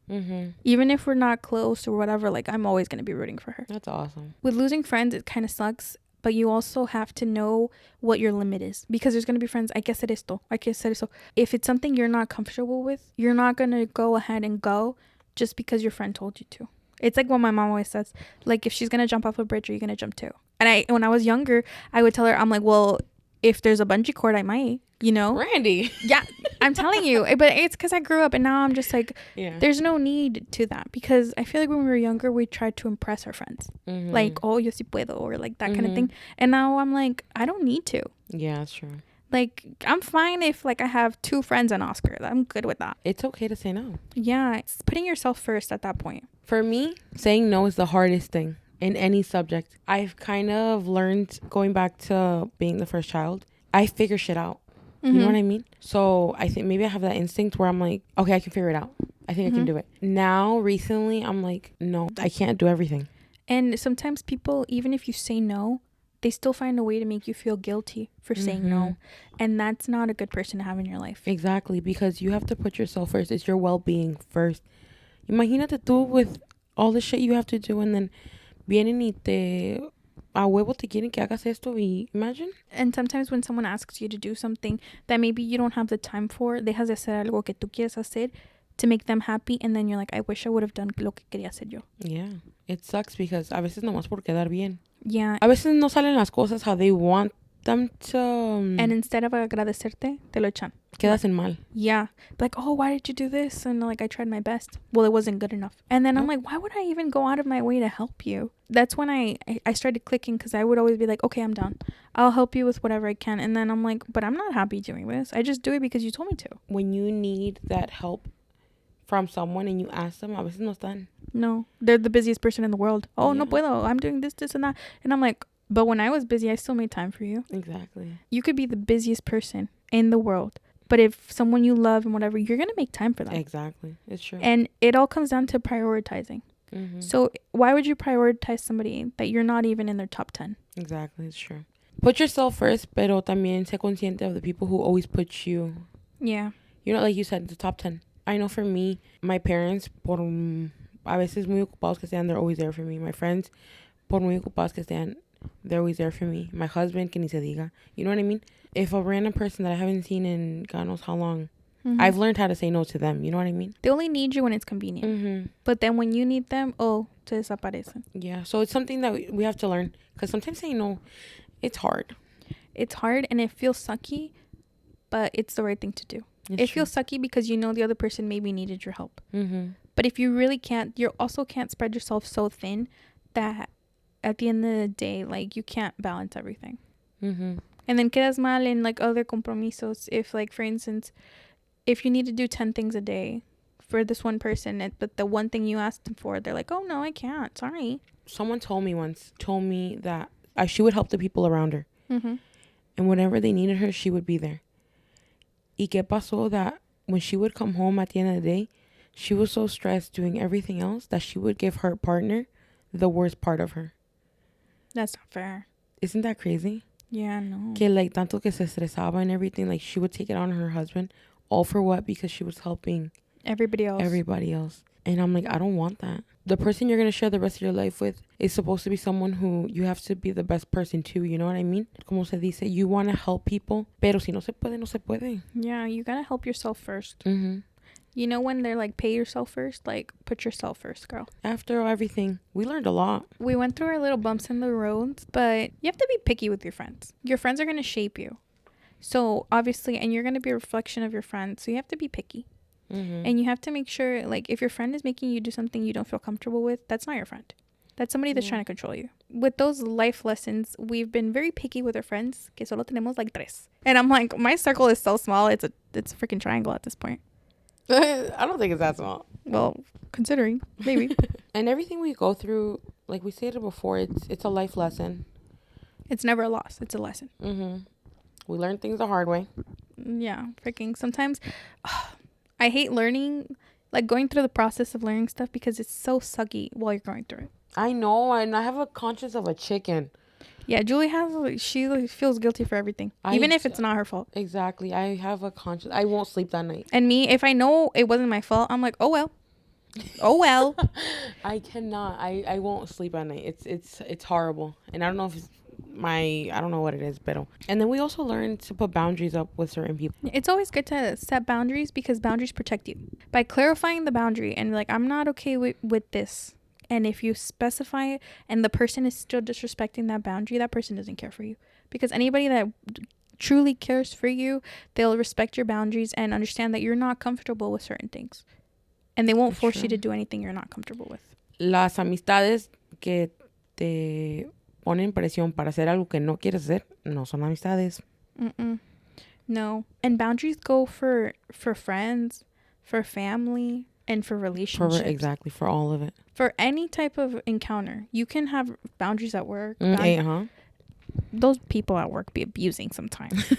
Even if we're not close or whatever, like, I'm always gonna be rooting for her. That's awesome. With losing friends, it kind of sucks, but you also have to know what your limit is, because there's gonna be friends. I guess it is though. I guess it is so. If it's something you're not comfortable with, you're not gonna go ahead and go just because your friend told you to. It's like what my mom always says, like, if she's gonna jump off a bridge, are you gonna jump too? And when I was younger, I would tell her, I'm like, well, if there's a bungee cord, I might, you know? Randy. Yeah, I'm telling you. But it's because I grew up, and now I'm just like, there's no need to that. Because I feel like when we were younger, we tried to impress our friends. Like, oh, yo sí puedo, or like that kind of thing. And now I'm like, I don't need to. Yeah, that's true. Like, I'm fine if, like, I have 2 friends and Oscar. I'm good with that. It's okay to say no. Yeah, it's putting yourself first at that point. For me, saying no is the hardest thing in any subject. I've kind of learned, going back to being the first child, I figure shit out. You know what I mean? So I think maybe I have that instinct where I'm like, okay, I can figure it out. I think I can do it. Now, recently, I'm like, no, I can't do everything. And sometimes people, even if you say no, they still find a way to make you feel guilty for saying no. And that's not a good person to have in your life. Exactly, because you have to put yourself first. It's your well-being first. Imagínate tú with all the shit you have to do, and then vienen y te a huevo te quieren que hagas esto y imagine. And sometimes when someone asks you to do something that maybe you don't have the time for, dejas de hacer algo que tú quieres hacer to make them happy, and then you're like, I wish I would have done lo que quería hacer yo. Yeah, it sucks because a veces nomás por quedar bien. Yeah. A veces no salen las cosas how they want them to. And instead of agradecerte, te lo echan. Quedas en mal. Yeah. Like, oh, why did you do this? And like, I tried my best. Well, it wasn't good enough. And then I'm like, why would I even go out of my way to help you? That's when I started clicking, because I would always be like, okay, I'm down. I'll help you with whatever I can. And then I'm like, but I'm not happy doing this. I just do it because you told me to. When you need that help from someone and you ask them, a veces no están. No, they're the busiest person in the world. Oh, yeah. No puedo. I'm doing this, and that. And I'm like, but when I was busy, I still made time for you. Exactly. You could be the busiest person in the world, but if someone you love and whatever, you're going to make time for them. Exactly. It's true. And it all comes down to prioritizing. Mm-hmm. So why would you prioritize somebody that you're not even in their top 10? Exactly. It's true. Put yourself first, pero también sé consciente of the people who always put you. Yeah. You know, like you said, the top 10. I know for me, my parents, por a veces muy ocupados que sean, they're always there for me. My friends, por muy ocupados que sean, they're always there for me. My husband, que ni se diga. You know what I mean? If a random person that I haven't seen in God knows how long, I've learned how to say no to them. You know what I mean? They only need you when it's convenient. Mm-hmm. But then when you need them, te desaparecen. Yeah. So it's something that we have to learn. Because sometimes saying no, it's hard. It's hard and it feels sucky, but it's the right thing to do. It feels sucky because you know the other person maybe needed your help. Mm-hmm. But if you really can't, you also can't spread yourself so thin that at the end of the day, like, you can't balance everything. Mm-hmm. And then quedas mal in like other compromisos. If, like, for instance, if you need to do 10 things a day for this one person, but the one thing you asked them for, they're like, oh no, I can't, sorry. Someone told me that she would help the people around her. Mm-hmm. And whenever they needed her, she would be there. Y qué pasó that when she would come home at the end of the day, she was so stressed doing everything else that she would give her partner the worst part of her. That's not fair. Isn't that crazy? Yeah, no. Que like tanto que se estresaba and everything, like she would take it on her husband. All for what? Because she was helping everybody else. And I'm like, I don't want that. The person you're going to share the rest of your life with is supposed to be someone who you have to be the best person too. You know what I mean? Como se dice, you want to help people, pero si no se puede, no se puede. Yeah, you got to help yourself first. Mm-hmm. You know when they're like, pay yourself first? Like, put yourself first, girl. After everything, we learned a lot. We went through our little bumps in the roads, but you have to be picky with your friends. Your friends are going to shape you. So, obviously, and you're going to be a reflection of your friends. So, you have to be picky. Mm-hmm. And you have to make sure, like, if your friend is making you do something you don't feel comfortable with, that's not your friend. That's somebody that's trying to control you. With those life lessons, we've been very picky with our friends, que solo tenemos like 3. And I'm like, my circle is so small, it's a freaking triangle at this point. I don't think it's that small. Well, considering, maybe. And everything we go through, like we stated before, it's a life lesson. It's never a loss. It's a lesson. Mm-hmm. We learn things the hard way. Yeah, freaking sometimes... I hate learning, like going through the process of learning stuff because it's so sucky while you're going through it. I know, and I have a conscience of a chicken. Yeah, Julie she feels guilty for everything, even if it's not her fault. Exactly. I have a conscience. I won't sleep that night. And me, if I know it wasn't my fault, I'm like, oh well. Oh well. I cannot. I won't sleep at night. It's horrible. And I don't know if it's I don't know what it is, but and then we also learn to put boundaries up with certain people. It's always good to set boundaries because boundaries protect you. By clarifying the boundary and like, I'm not okay with this. And if you specify it and the person is still disrespecting that boundary, that person doesn't care for you. Because anybody that truly cares for you, they'll respect your boundaries and understand that you're not comfortable with certain things. And they won't force you to do anything you're not comfortable with. Las amistades que te ponen presión para hacer algo que no quieres hacer no son amistades. No. And boundaries go for friends, for family, and for relationships. Exactly, for all of it. For any type of encounter. You can have boundaries at work. Those people at work be abusing sometimes.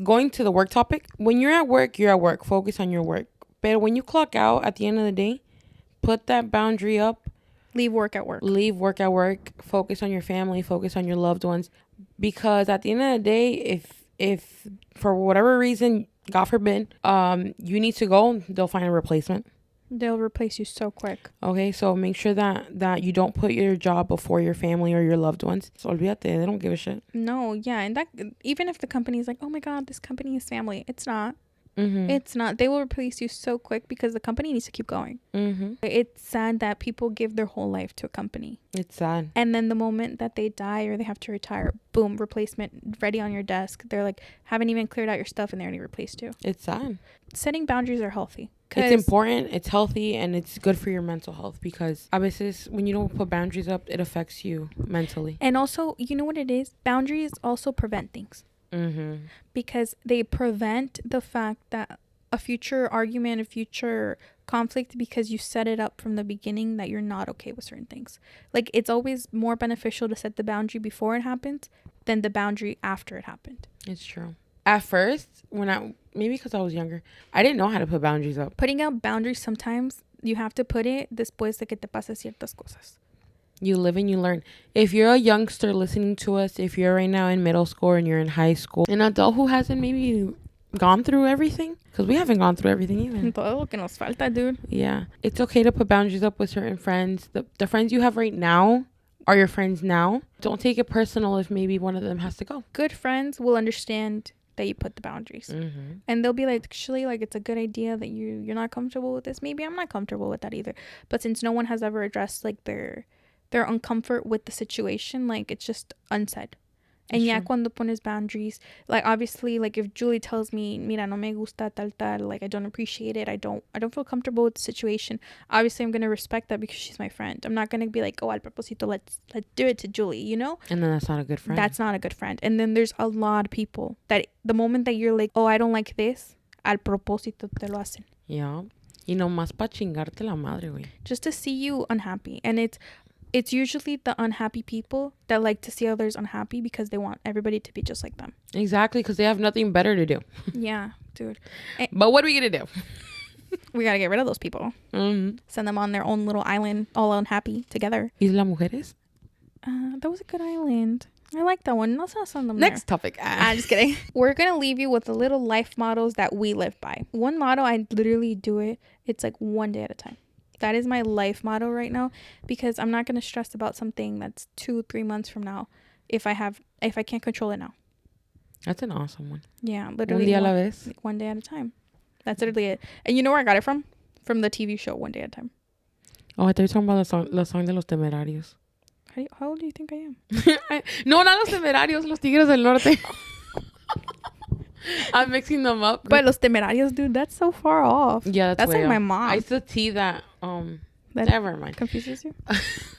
Going to the work topic. When you're at work. Focus on your work. But when you clock out at the end of the day, put that boundary up. Leave work at work. Focus on your family. Focus on your loved ones. Because at the end of the day, if for whatever reason, God forbid, you need to go, they'll find a replacement. They'll replace you so quick. Okay, so make sure that you don't put your job before your family or your loved ones. So olvídate, they don't give a shit. No, yeah, and that even if the company is like, oh my god, this company is family, it's not. Mm-hmm. It's not. They will replace you so quick because the company needs to keep going. Mm-hmm. It's sad that people give their whole life to a company. It's sad. And then the moment that they die or they have to retire, boom, replacement ready on your desk. They're like, haven't even cleared out your stuff and they already replaced you. It's sad. Setting boundaries are healthy. It's important, it's healthy, and it's good for your mental health because a veces when you don't put boundaries up, it affects you mentally. And also, you know what it is? Boundaries also prevent things. Mm-hmm. Because they prevent the fact that a future argument, a future conflict, because you set it up from the beginning that you're not okay with certain things. Like, it's always more beneficial to set the boundary before it happens than the boundary after it happened. It's true. At first, maybe because I was younger, I didn't know how to put boundaries up. Putting out boundaries, sometimes you have to put it después de que te pase ciertas cosas. You live and you learn. If you're a youngster listening to us, if you're right now in middle school and you're in high school, an adult who hasn't maybe gone through everything, because we haven't gone through everything even. Todo lo que nos falta, dude. Yeah. It's okay to put boundaries up with certain friends. The friends you have right now are your friends now. Don't take it personal if maybe one of them has to go. Good friends will understand that you put the boundaries. Mm-hmm. And they'll be like, actually, like, it's a good idea that you're not comfortable with this. Maybe I'm not comfortable with that either. But since no one has ever addressed like their uncomfort with the situation, like, it's just unsaid. And ya cuando pones boundaries, like, obviously, like, if Julie tells me, mira, no me gusta tal, like, I don't appreciate it, I don't feel comfortable with the situation, obviously I'm gonna respect that because she's my friend. I'm not gonna be like, oh, al propósito, let's do it to Julie, you know? And then that's not a good friend. That's not a good friend. And then there's a lot of people that the moment that you're like, oh, I don't like this, al propósito te lo hacen. Yeah. Y nomás pa chingarte la madre, güey. Just to see you unhappy. And it's usually the unhappy people that like to see others unhappy because they want everybody to be just like them. Exactly, because they have nothing better to do. Yeah, dude. But what are we going to do? We got to get rid of those people. Mm-hmm. Send them on their own little island, all unhappy together. Isla Mujeres? That was a good island. I like that one. Let's not send them Next there. topic. I'm just kidding. We're going to leave you with the little life mottos that we live by. One motto, I literally do it. It's like one day at a time. That is my life motto right now, because I'm not going to stress about something that's 2-3 months from now if I can't control it now. That's an awesome one. Yeah, literally. Un día a la vez. One day at a time. That's literally it. And you know where I got it from? From the TV show One Day at a Time. Oh, I thought you were talking about the song de los Temerarios. How old do you think I am? No, not los Temerarios, los Tigres del Norte. I'm mixing them up. But Los Temerarios, dude, that's so far off. Yeah, that's like off. my mom. It's the tea that That never mind. confuses you?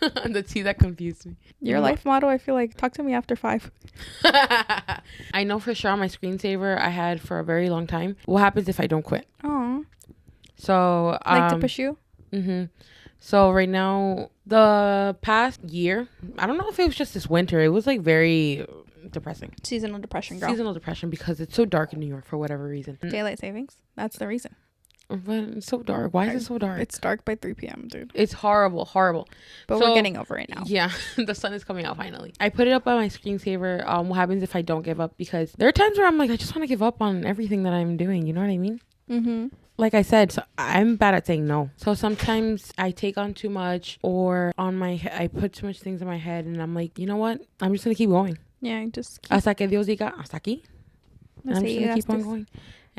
The tea that confused me. Your life motto, I feel like, talk to me after 5. I know for sure on my screensaver I had for a very long time, what happens if I don't quit? Oh. So Like to push you? Mm-hmm. So right now, the past year, I don't know if it was just this winter, it was like very depressing. Seasonal depression, girl. Seasonal depression, because it's so dark in New York for whatever reason. Daylight savings. That's the reason. But it's so dark. Why is it so dark? It's dark by 3 p.m., dude. It's horrible. But we're getting over it now. Yeah, the sun is coming out finally. I put it up on my screensaver. What happens if I don't give up? Because there are times where I'm like, I just want to give up on everything that I'm doing. You know what I mean? Mm-hmm. Like I said, so I'm bad at saying no. So sometimes I take on too much, or I put too much things in my head, and I'm like, you know what? I'm just gonna keep going. Yeah, just keep. Hasta que Dios diga hasta aquí. I'm just gonna keep on this. going.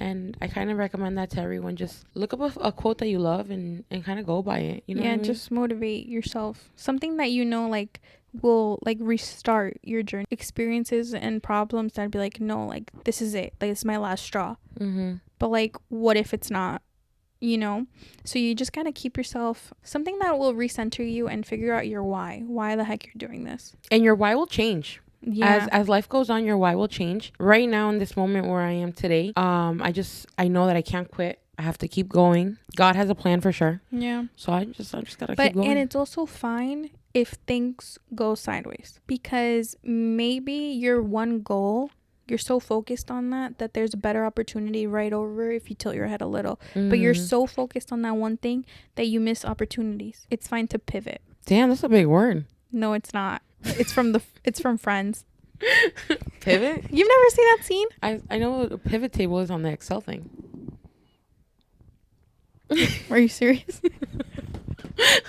And I kind of recommend that to everyone. Just look up a quote that you love and kind of go by it. You know what I mean? Just motivate yourself. Something that you know, like, will, like, restart your journey. Experiences and problems that'd be like, no, like, this is it. Like, it's my last straw. Mm-hmm. But, like, what if it's not? You know? So you just gotta keep yourself something that will recenter you and figure out your why. Why the heck you're doing this. And your why will change. Yeah. As life goes on, your why will change. Right now, in this moment where I am today, I know that I can't quit. I have to keep going. God has a plan for sure. Yeah. So I just gotta keep going. And it's also fine if things go sideways, because maybe your one goal, you're so focused on that there's a better opportunity right over if you tilt your head a little. Mm-hmm. But you're so focused on that one thing that you miss opportunities. It's fine to pivot. Damn, that's a big word. No, it's not. It's from Friends. Pivot? You've never seen that scene? I know a pivot table is on the Excel thing. Are you serious?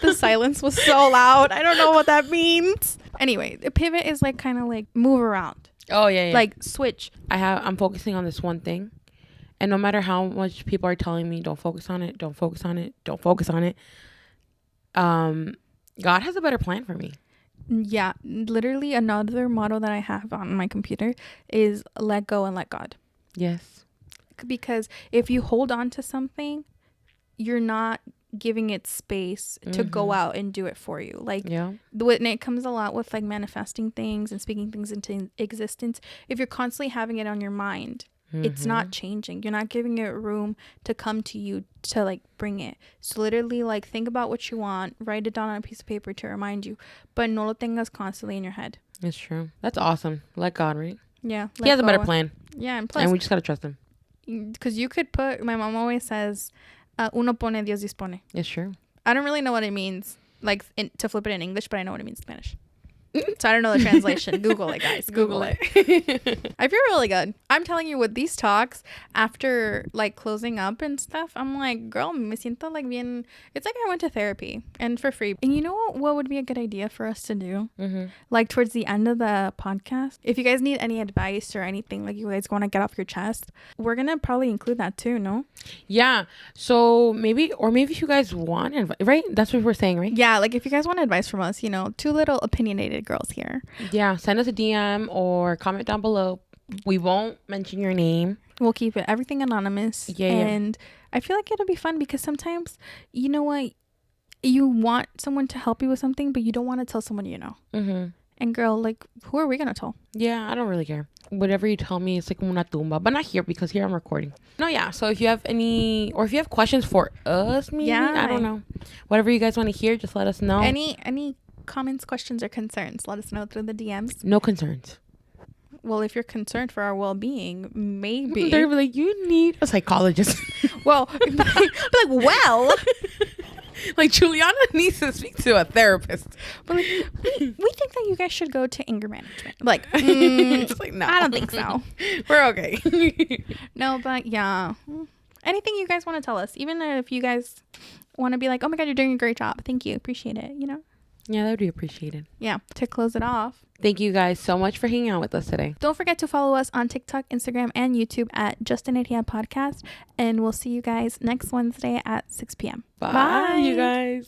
The silence was so loud. I don't know what that means. Anyway, the pivot is like kind of like move around. Oh yeah. Like switch. I'm focusing on this one thing, and no matter how much people are telling me, don't focus on it, don't focus on it, don't focus on it. God has a better plan for me. Yeah, literally another motto that I have on my computer is let go and let God. Yes. Because if you hold on to something, you're not giving it space to go out and do it for you. Like, when it comes a lot with like manifesting things and speaking things into existence, if you're constantly having it on your mind, it's not changing. You're not giving it room to come to you to like bring it. So literally, like, think about what you want, write it down on a piece of paper to remind you, but no lo tengas constantly in your head. It's true. That's awesome. Let God, right? Yeah. He has a better plan. Yeah, and we just gotta trust him. Because you could put, my mom always says, uno pone, Dios dispone. It's true. I don't really know what it means, like to flip it in English, but I know what it means in Spanish. So I don't know the translation. Google it, guys. Google it. I feel really good. I'm telling you, with these talks, after like closing up and stuff, I'm like, girl, me siento like bien. It's like I went to therapy and for free. And you know what would be a good idea for us to do? Like towards the end of the podcast, if you guys need any advice or anything, like you guys want to get off your chest, we're gonna probably include that too. No? Yeah. So maybe if you guys want advice, right? That's what we're saying, right? Yeah. Like if you guys want advice from us, you know, two little opinionated girls here. Yeah, send us a DM or comment down below. We won't mention your name. We'll keep everything anonymous. Yeah. And I feel like it'll be fun because sometimes, you know what, you want someone to help you with something, but you don't want to tell someone you know. And girl, like, who are we gonna tell? Yeah, I don't really care. Whatever you tell me, it's like una tumba, but not here because here I'm recording. No, yeah. So if you have any, or if you have questions for us, maybe, I don't know. Whatever you guys want to hear, just let us know. Any comments, questions, or concerns, let us know through the DMs. No concerns. Well, if you're concerned for our well-being, maybe they're like, you need a psychologist. Well, well, like Juliana needs to speak to a therapist. But like, we think that you guys should go to anger management. Like, it's like, no, I don't think so. We're okay. No, but yeah, anything you guys want to tell us, even if you guys want to be like, oh my God, you're doing a great job, thank you, appreciate it, you know. Yeah, that would be appreciated. Yeah, to close it off, thank you guys so much for hanging out with us today. Don't forget to follow us on TikTok, Instagram, and YouTube at Just Energia Podcast. And we'll see you guys next Wednesday at 6 p.m. Bye, you guys.